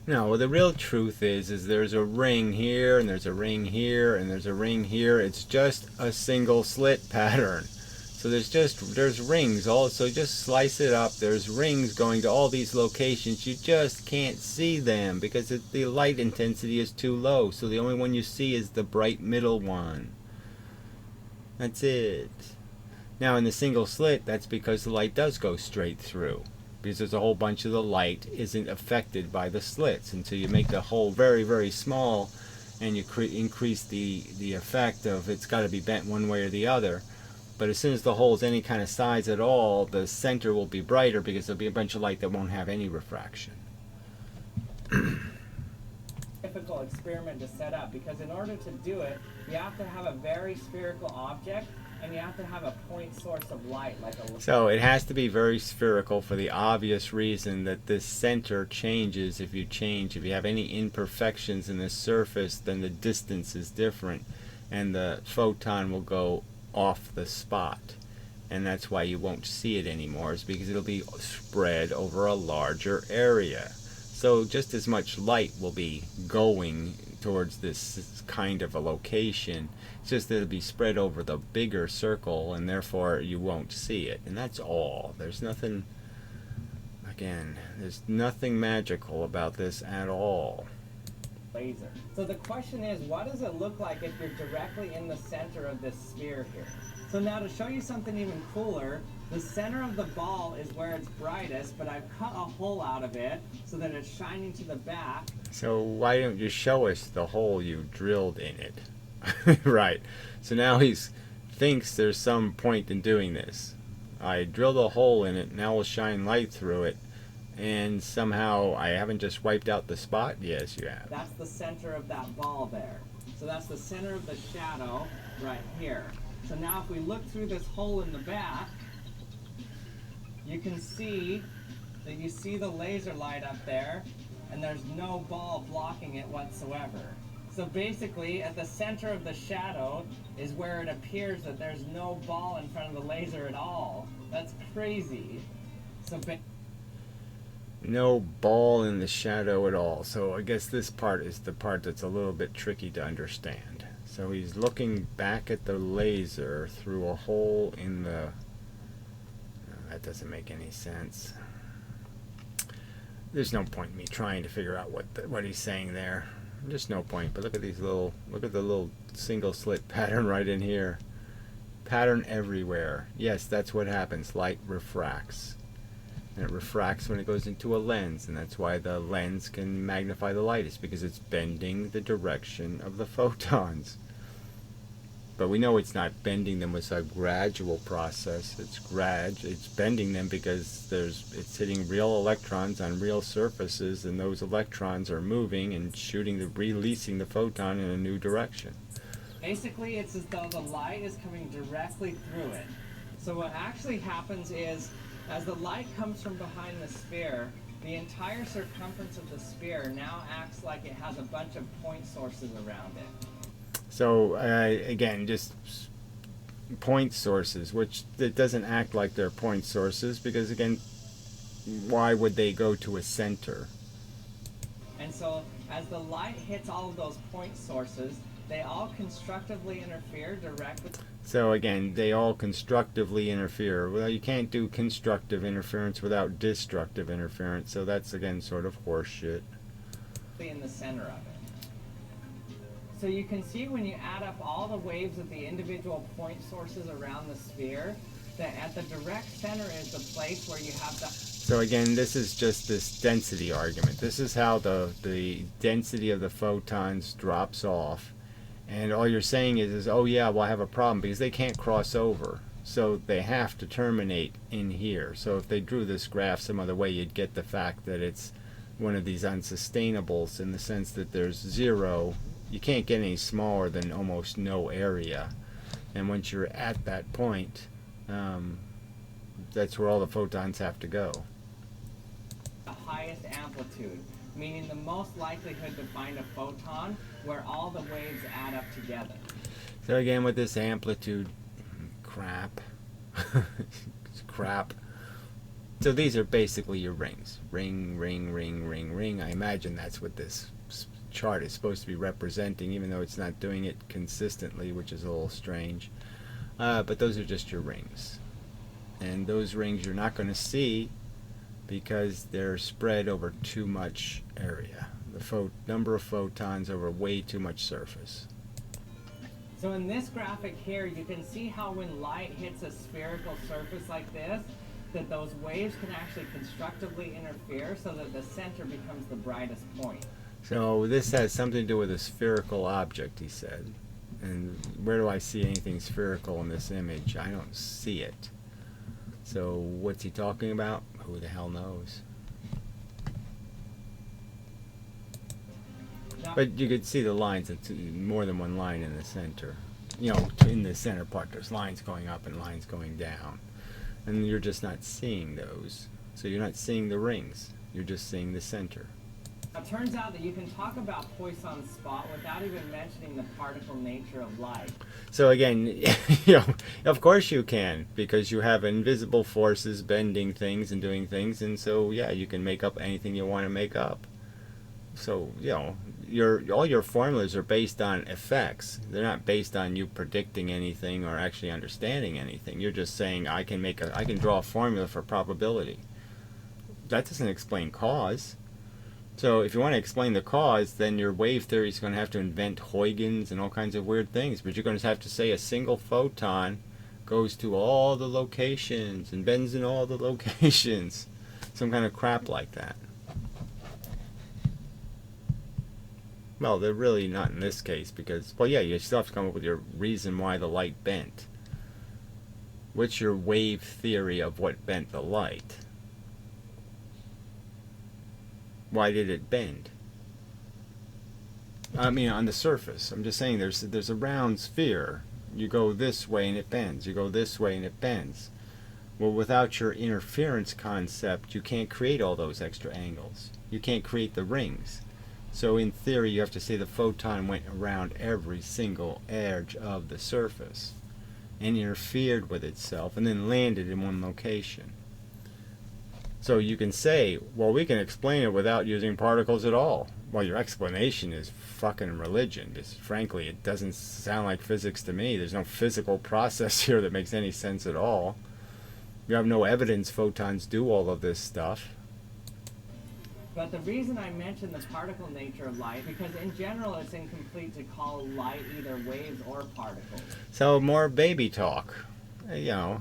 No, well, the real truth is there's a ring here, and there's a ring here, and there's a ring here. It's just a single slit pattern. So there's rings also. Just slice it up. There's rings going to all these locations. You just can't see them because the light intensity is too low. So the only one you see is the bright middle one. That's it. Now in the single slit, that's because the light does go straight through. Because there's a whole bunch of the light isn't affected by the slits. Until you make the hole very, very small and you increase the effect of it's got to be bent one way or the other. But as soon as the hole is any kind of size at all, the center will be brighter because there'll be a bunch of light that won't have any refraction. Difficult experiment to set up because in order to do it, you have to have a very spherical object and you have to have a point source of light like a... So it has to be very spherical for the obvious reason that this center changes if you have any imperfections in the surface, then the distance is different and the photon will go off the spot, and that's why you won't see it anymore, is because it'll be spread over a larger area. So just as much light will be going towards this kind of a location, it's just that it'll be spread over the bigger circle and therefore you won't see it, and that's all. There's nothing, again, there's nothing magical about this at all. Laser. So the question is, what does it look like if you're directly in the center of this sphere here? So now to show you something even cooler, the center of the ball is where it's brightest, but I've cut a hole out of it so that it's shining to the back. So why don't you show us the hole you drilled in it? Right. So now he thinks there's some point in doing this. I drilled a hole in it, now we'll shine light through it. And somehow I haven't just wiped out the spot? Yes, you have. That's the center of that ball there. So that's the center of the shadow right here. So now if we look through this hole in the back, you can see that you see the laser light up there, and there's no ball blocking it whatsoever. So basically, at the center of the shadow is where it appears that there's no ball in front of the laser at all. That's crazy. So no ball in the shadow at all. So I guess this part is the part that's a little bit tricky to understand. So he's looking back at the laser through a hole in the... that doesn't make any sense. There's no point in me trying to figure out what he's saying there. Just no point. But look at these little, look at the little single slit pattern right in here. Pattern everywhere. Yes, that's what happens. Light refracts. And it refracts when it goes into a lens, and that's why the lens can magnify the light. It's because it's bending the direction of the photons. But we know it's not bending them with a gradual process. It's bending them because it's hitting real electrons on real surfaces, and those electrons are moving and releasing the photon in a new direction. basically, it's as though the light is coming directly through it. So what actually happens is, as the light comes from behind the sphere, the entire circumference of the sphere now acts like it has a bunch of point sources around it. So again, just point sources, which it doesn't act like they're point sources, because again, why would they go to a center? And so as the light hits all of those point sources, they all constructively interfere directly. So again, they all constructively interfere. Well, you can't do constructive interference without destructive interference, so that's again sort of horseshit. In the center of it. So you can see when you add up all the waves of the individual point sources around the sphere, that at the direct center is the place where you have the... So again, this is just this density argument. This is how the density of the photons drops off. And all you're saying is, oh yeah, well I have a problem because they can't cross over. So they have to terminate in here. So if they drew this graph some other way, you'd get the fact that it's one of these unsustainables in the sense that there's zero. You can't get any smaller than almost no area. And once you're at that point, that's where all the photons have to go. The highest amplitude, meaning the most likelihood to find a photon where all the waves add up together. So again, with this amplitude crap, it's crap. So these are basically your rings. Ring, ring, ring, ring, ring. I imagine that's what this chart is supposed to be representing, even though it's not doing it consistently, which is a little strange. But those are just your rings. And those rings you're not going to see because they're spread over too much area. The number of photons over way too much surface. So in this graphic here, you can see how when light hits a spherical surface like this, that those waves can actually constructively interfere so that the center becomes the brightest point. So this has something to do with a spherical object, he said. And where do I see anything spherical in this image? I don't see it. So what's he talking about? Who the hell knows? But you could see the lines, it's more than one line in the center. You know, in the center part, there's lines going up and lines going down. And you're just not seeing those. So you're not seeing the rings. You're just seeing the center. Now, it turns out that you can talk about Poisson's spot without even mentioning the particle nature of light. So again, you know, of course you can, because you have invisible forces bending things and doing things, and so yeah, you can make up anything you want to make up. So, you know, all your formulas are based on effects. They're not based on you predicting anything or actually understanding anything. You're just saying I can draw a formula for probability. That doesn't explain cause. So if you want to explain the cause, then your wave theory is going to have to invent Huygens and all kinds of weird things. But you're going to have to say a single photon goes to all the locations and bends in all the locations. Some kind of crap like that. Well, they're really not in this case because, well, yeah, you still have to come up with your reason why the light bent. What's your wave theory of what bent the light? Why did it bend? I mean, on the surface. I'm just saying there's a round sphere. You go this way and it bends. You go this way and it bends. Well, without your interference concept, you can't create all those extra angles. You can't create the rings. So in theory, you have to say the photon went around every single edge of the surface and interfered with itself and then landed in one location. So you can say, well, we can explain it without using particles at all. Well, your explanation is fucking religion. Because frankly, it doesn't sound like physics to me. There's no physical process here that makes any sense at all. You have no evidence photons do all of this stuff. But the reason I mentioned the particle nature of light, because in general it's incomplete to call light either waves or particles. So more baby talk. No,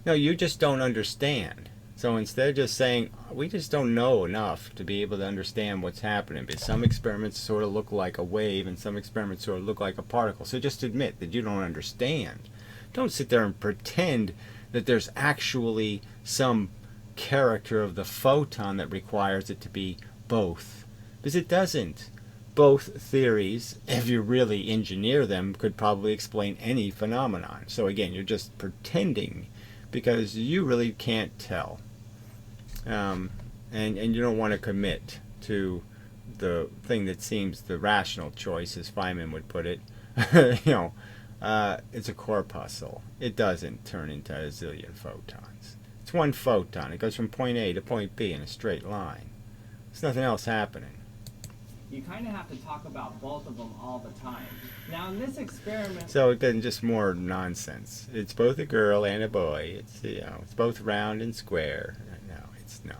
you just don't understand. So instead of just saying, we just don't know enough to be able to understand what's happening, because some experiments sort of look like a wave and some experiments sort of look like a particle. So just admit that you don't understand. Don't sit there and pretend that there's actually some character of the photon that requires it to be both. Because it doesn't. Both theories, if you really engineer them, could probably explain any phenomenon. So again, you're just pretending because you really can't tell. And you don't want to commit to the thing that seems the rational choice, as Feynman would put it. It's a corpuscle. It doesn't turn into a zillion photons. It's one photon. It goes from point A to point B in a straight line. There's nothing else happening. You kind of have to talk about both of them all the time. Now in this experiment... So again, just more nonsense. It's both a girl and a boy. It's both round and square. No, it's not.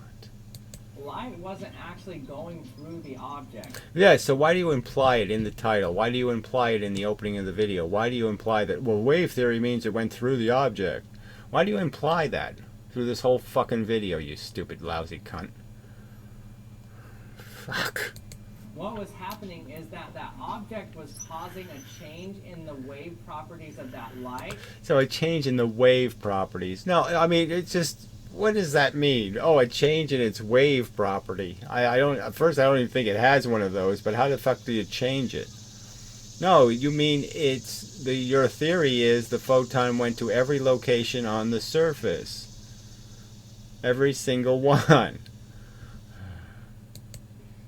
Light wasn't actually going through the object. Yeah, so why do you imply it in the title? Why do you imply it in the opening of the video? Why do you imply that, well, wave theory means it went through the object? Why do you imply that through this whole fucking video, you stupid, lousy cunt? Fuck. What was happening is that that object was causing a change in the wave properties of that light. So a change in the wave properties. No, I mean, it's just... What does that mean? Oh, a change in its wave property. I don't. At first, I don't even think it has one of those. But how the fuck do you change it? No, you mean your theory is the photon went to every location on the surface. Every single one.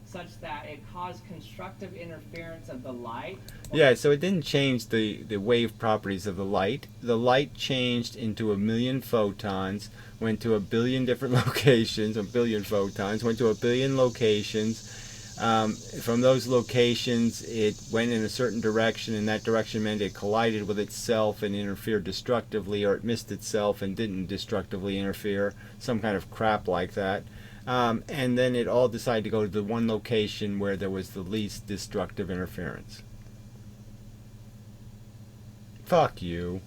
Such that it caused constructive interference of the light. Yeah, so it didn't change the wave properties of the light. The light changed into 1,000,000 photons, went to 1 billion different locations, 1 billion photons, went to 1 billion locations. From those locations, it went in a certain direction, and that direction meant it collided with itself and interfered destructively, or it missed itself and didn't destructively interfere, some kind of crap like that. And then it all decided to go to the one location where there was the least destructive interference. Fuck you.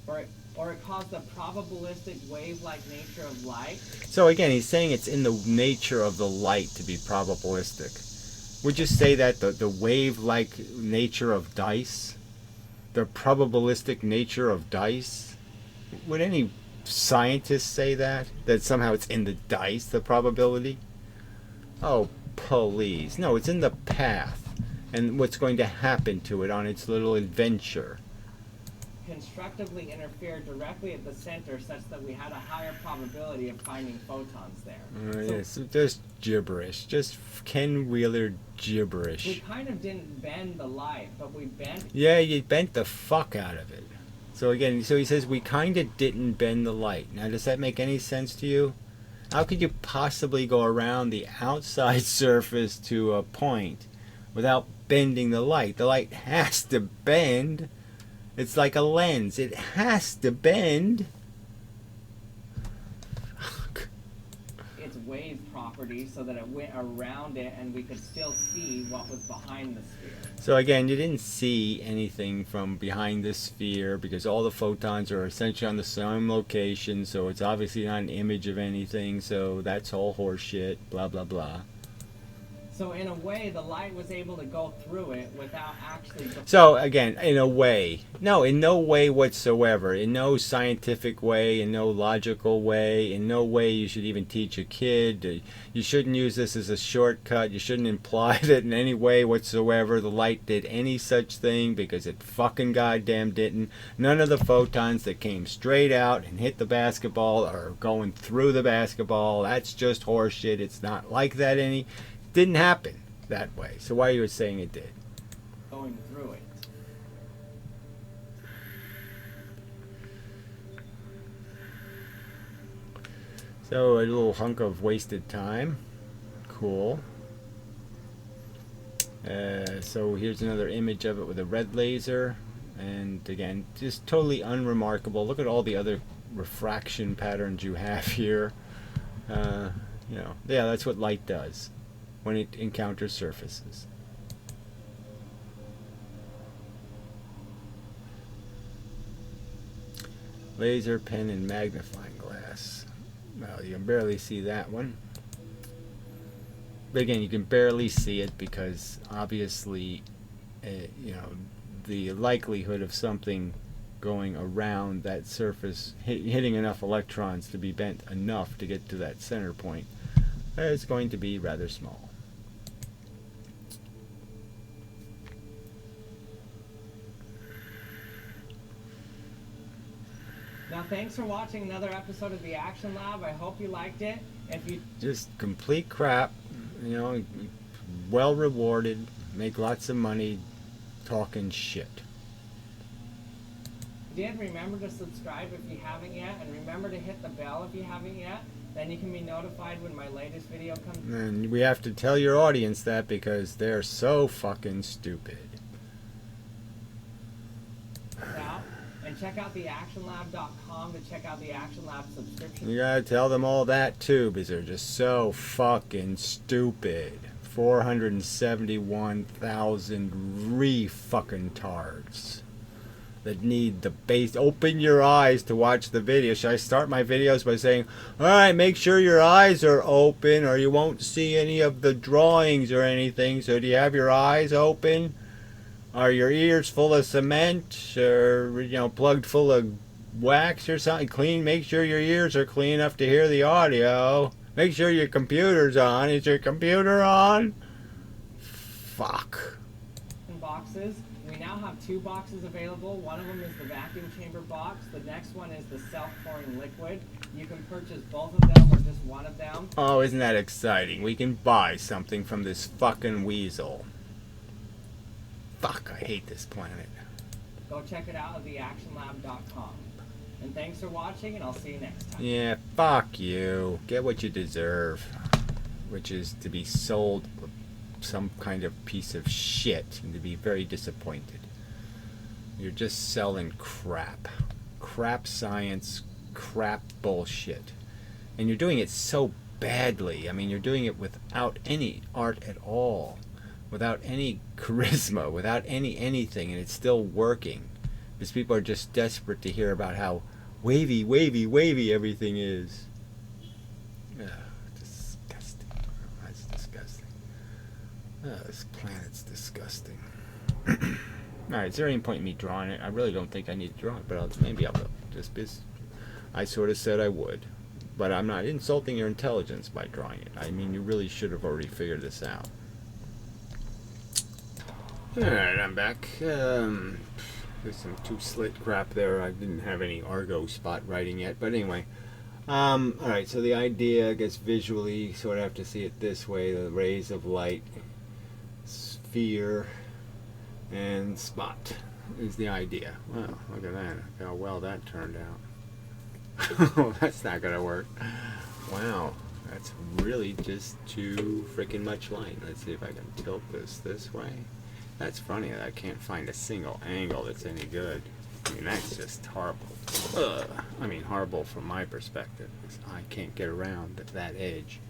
Or it caused the probabilistic wave-like nature of light. So again, he's saying it's in the nature of the light to be probabilistic. Would you say that the wave-like nature of dice? The probabilistic nature of dice? Would any scientists say that? That somehow it's in the dice, the probability? Oh, please. No, it's in the path and what's going to happen to it on its little adventure. Constructively interfered directly at the center such that we had a higher probability of finding photons there. Yes, just gibberish. Just Ken Wheeler gibberish. We kind of didn't bend the light, but we bent... Yeah, you bent the fuck out of it. So again, he says we kind of didn't bend the light. Now, does that make any sense to you? How could you possibly go around the outside surface to a point without bending the light? The light has to bend. It's like a lens. It has to bend. Fuck. Its wave properties so that it went around it and we could still see what was behind the sphere. So again, you didn't see anything from behind the sphere because all the photons are essentially on the same location, so it's obviously not an image of anything, so that's all horseshit, blah blah blah. So in a way, the light was able to go through it without actually. So again, in a way, no, in no way whatsoever, in no scientific way, in no logical way, in no way you should even teach a kid. You shouldn't use this as a shortcut. You shouldn't imply that in any way whatsoever the light did any such thing, because it fucking goddamn didn't. None of the photons that came straight out and hit the basketball are going through the basketball. That's just horseshit. It's not like that any. Didn't happen that way. So why are you saying it did? Going through it. So a little hunk of wasted time. Cool. So here's another image of it with a red laser. And again, just totally unremarkable. Look at all the other refraction patterns you have here. Yeah, that's what light does when it encounters surfaces. Laser, pen, and magnifying glass. Well, you can barely see that one. But again, you can barely see it because obviously, the likelihood of something going around that surface, hitting enough electrons to be bent enough to get to that center point, is going to be rather small. Now, thanks for watching another episode of the Action Lab. I hope you liked it. If you just complete crap, well rewarded, make lots of money, talking shit. Remember to subscribe if you haven't yet, and remember to hit the bell if you haven't yet. Then you can be notified when my latest video comes. And we have to tell your audience that because they're so fucking stupid. Out. And check out theactionlab.com to check out the Action Lab subscription. You gotta tell them all that too, because they're just so fucking stupid. 471,000 re-fucking tards that need the base. Open your eyes to watch the video. Should I start my videos by saying, alright, make sure your eyes are open or you won't see any of the drawings or anything. So do you have your eyes open? Are your ears full of cement or, plugged full of wax or something? Clean. Make sure your ears are clean enough to hear the audio. Make sure your computer's on. Is your computer on? Fuck. Boxes. We now have 2 boxes available. One of them is the vacuum chamber box. The next one is the self-pouring liquid. You can purchase both of them or just one of them. Oh, isn't that exciting? We can buy something from this fucking weasel. Fuck, I hate this planet. Go check it out at theactionlab.com. And thanks for watching, and I'll see you next time. Yeah, fuck you. Get what you deserve, which is to be sold some kind of piece of shit and to be very disappointed. You're just selling crap. Crap science, crap bullshit. And you're doing it so badly. I mean, you're doing it without any art at all. Without any charisma, without anything, and it's still working. Because people are just desperate to hear about how wavy, wavy, wavy everything is. Ugh, disgusting. That's disgusting. This planet's disgusting. Alright, is there any point in me drawing it? I really don't think I need to draw it, but maybe I will. Just because I sort of said I would. But I'm not insulting your intelligence by drawing it. I mean, you really should have already figured this out. Alright, I'm back. There's some two-slit crap there. I didn't have any Argo spot writing yet, but anyway. Alright, so the idea, I guess visually, sort of have to see it this way. The rays of light, sphere, and spot is the idea. Wow, look at that. Look how well that turned out. Oh, that's not going to work. Wow, that's really just too freaking much light. Let's see if I can tilt this way. That's funny that I can't find a single angle that's any good. I mean, that's just horrible. Ugh. I mean, horrible from my perspective, because I can't get around that edge.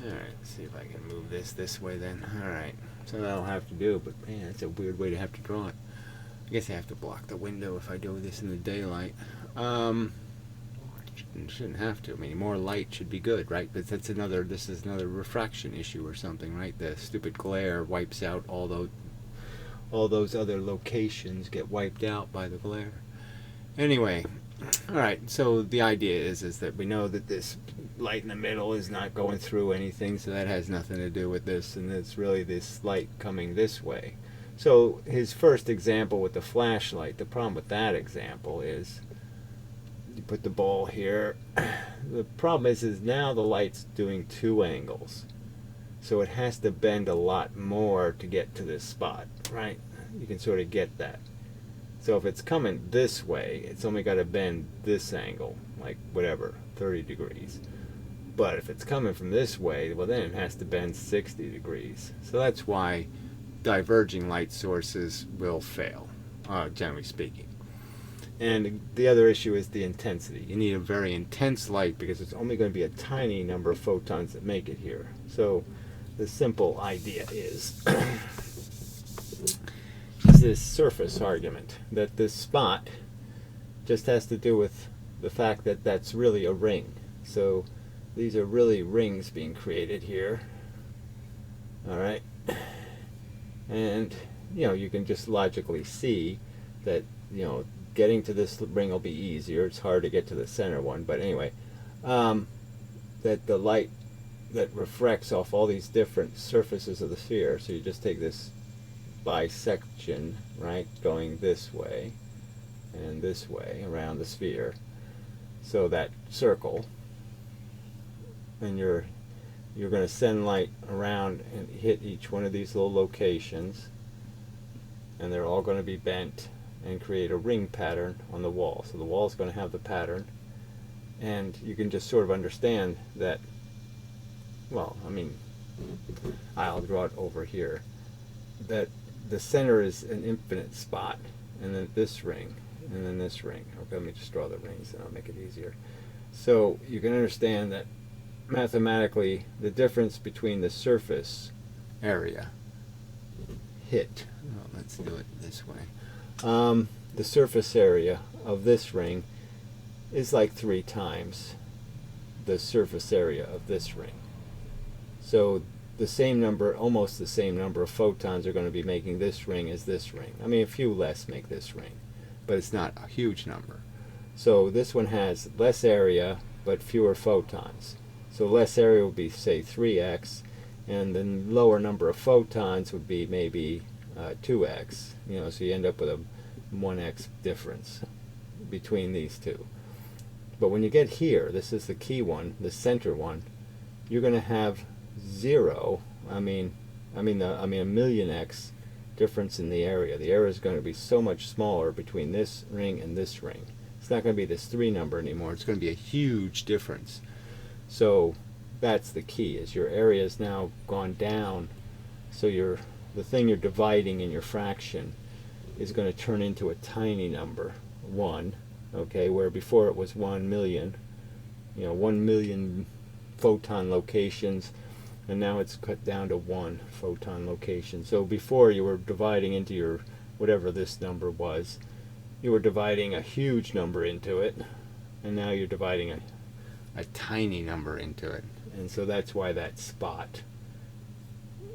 Alright, let's see if I can move this way then. Alright, so that'll have to do, but man, that's a weird way to have to draw it. I guess I have to block the window if I do this in the daylight. shouldn't have to. I mean, more light should be good, right? But this is another refraction issue or something, right? The stupid glare wipes out all those other locations get wiped out by the glare. Anyway, all right. So the idea is that we know that this light in the middle is not going through anything, so that has nothing to do with this, and it's really this light coming this way. So his first example with the flashlight, the problem with that example is you put the ball here. The problem is now the light's doing two angles, so it has to bend a lot more to get to this spot, right? You can sort of get that. So if it's coming this way, it's only got to bend this angle, like whatever, 30 degrees. But if it's coming from this way, well, then it has to bend 60 degrees. So that's why diverging light sources will fail, generally speaking. And the other issue is the intensity. You need a very intense light because it's only going to be a tiny number of photons that make it here. So the simple idea is this surface argument, that this spot just has to do with the fact that that's really a ring. So these are really rings being created here. All right. And, you can just logically see that, getting to this ring will be easier. It's hard to get to the center one, but anyway, that the light that refracts off all these different surfaces of the sphere, so you just take this bisection, right, going this way and this way around the sphere, so that circle, and you're going to send light around and hit each one of these little locations, and they're all going to be bent and create a ring pattern on the wall. So the wall is going to have the pattern, and you can just sort of understand that, well, I mean, I'll draw it over here, that the center is an infinite spot, and then this ring, and then this ring. Okay, let me just draw the rings and I'll make it easier. So you can understand that mathematically the difference between the surface area hit, let's do it this way, the surface area of this ring is like 3 times the surface area of this ring. So the same number, almost the same number of photons are going to be making this ring as this ring. I mean, a few less make this ring, but it's not a huge number. So this one has less area but fewer photons. So less area would be, say, 3x, and the lower number of photons would be maybe 2x. So you end up with a 1x difference between these two. But when you get here, this is the key one, the center one, you're going to have 0. I mean a million x difference in the area. The area is going to be so much smaller between this ring and this ring. It's not going to be this 3 number anymore. It's going to be a huge difference. So that's the key, is your area has now gone down, so the thing you're dividing in your fraction is going to turn into a tiny number, 1, okay, where before it was 1 million, 1 million photon locations, and now it's cut down to 1 photon location. So before you were dividing into your, whatever this number was, you were dividing a huge number into it, and now you're dividing a tiny number into it. And so that's why that spot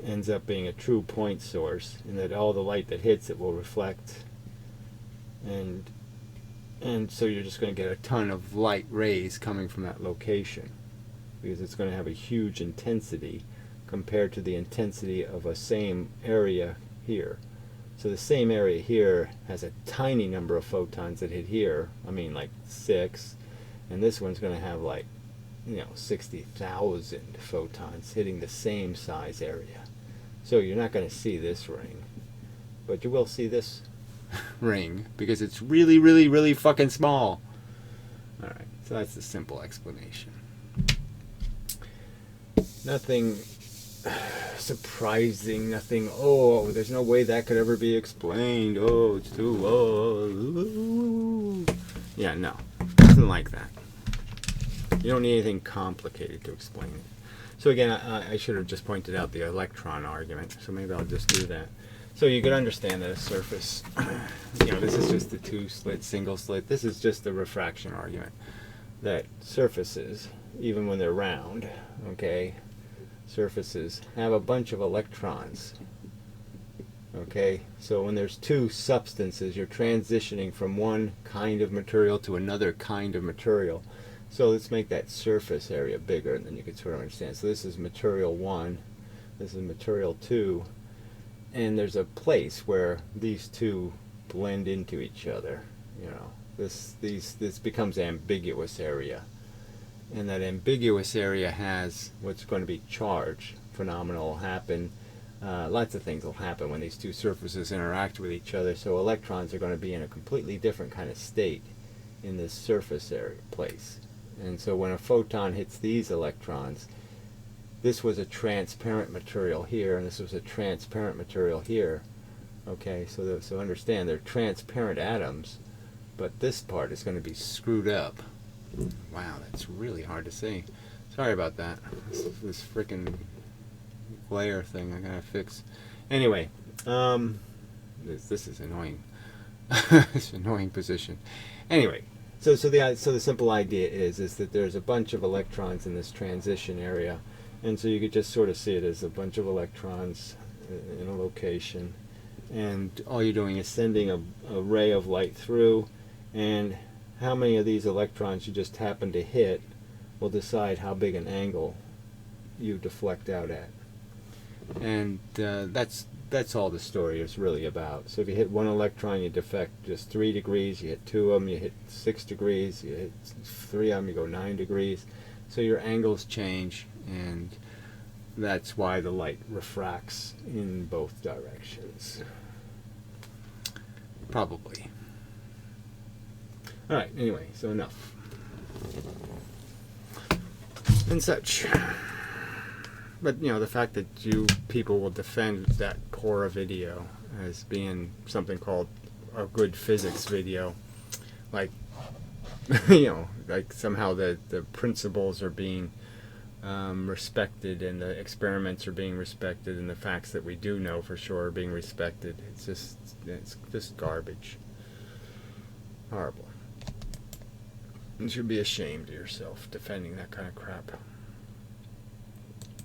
ends up being a true point source, and that all the light that hits it will reflect, and so you're just going to get a ton of light rays coming from that location, because it's going to have a huge intensity compared to the intensity of a same area here. So the same area here has a tiny number of photons that hit here, I mean like 6, and this one's going to have like 60,000 photons hitting the same size area. So you're not going to see this ring, but you will see this ring because it's really, really, really fucking small. Alright, so that's the simple explanation. Nothing surprising, nothing, oh, there's no way that could ever be explained, oh, it's too, yeah, no, nothing like that. You don't need anything complicated to explain it. So again, I should have just pointed out the electron argument, so maybe I'll just do that. So you could understand that a surface, this is just a 2-slit, single slit, this is just the refraction argument. that surfaces, even when they're round, okay, surfaces have a bunch of electrons. Okay, so when there's two substances, you're transitioning from one kind of material to another kind of material. So let's make that surface area bigger, and then you can sort of understand. So this is material 1, this is material 2, and there's a place where these two blend into each other. You know, this becomes ambiguous area, and that ambiguous area has what's going to be charge. Phenomena will happen. Lots of things will happen when these two surfaces interact with each other. So electrons are going to be in a completely different kind of state in this surface area place. And so when a photon hits these electrons, this was a transparent material here, and this was a transparent material here. Okay, so understand they're transparent atoms, but this part is going to be screwed up. Wow, that's really hard to see. Sorry about that. This freaking glare thing I gotta fix. Anyway, this is annoying. This annoying position. Anyway, so the simple idea is that there's a bunch of electrons in this transition area, and so you could just sort of see it as a bunch of electrons in a location, and all you're doing is sending a ray of light through, and how many of these electrons you just happen to hit will decide how big an angle you deflect out at. And that's all the story is really about. So if you hit one electron, you deflect just 3 degrees. You hit 2 of them, you hit 6 degrees. You hit 3 of them, you go 9 degrees. So your angles change, and that's why the light refracts in both directions. Probably. Alright, anyway, so enough. And such. But, you know, the fact that you people will defend that poor video as being something called a good physics video, like, you know, like somehow the principles are being respected, and the experiments are being respected, and the facts that we do know for sure are being respected. It's just garbage. Horrible. You should be ashamed of yourself defending that kind of crap.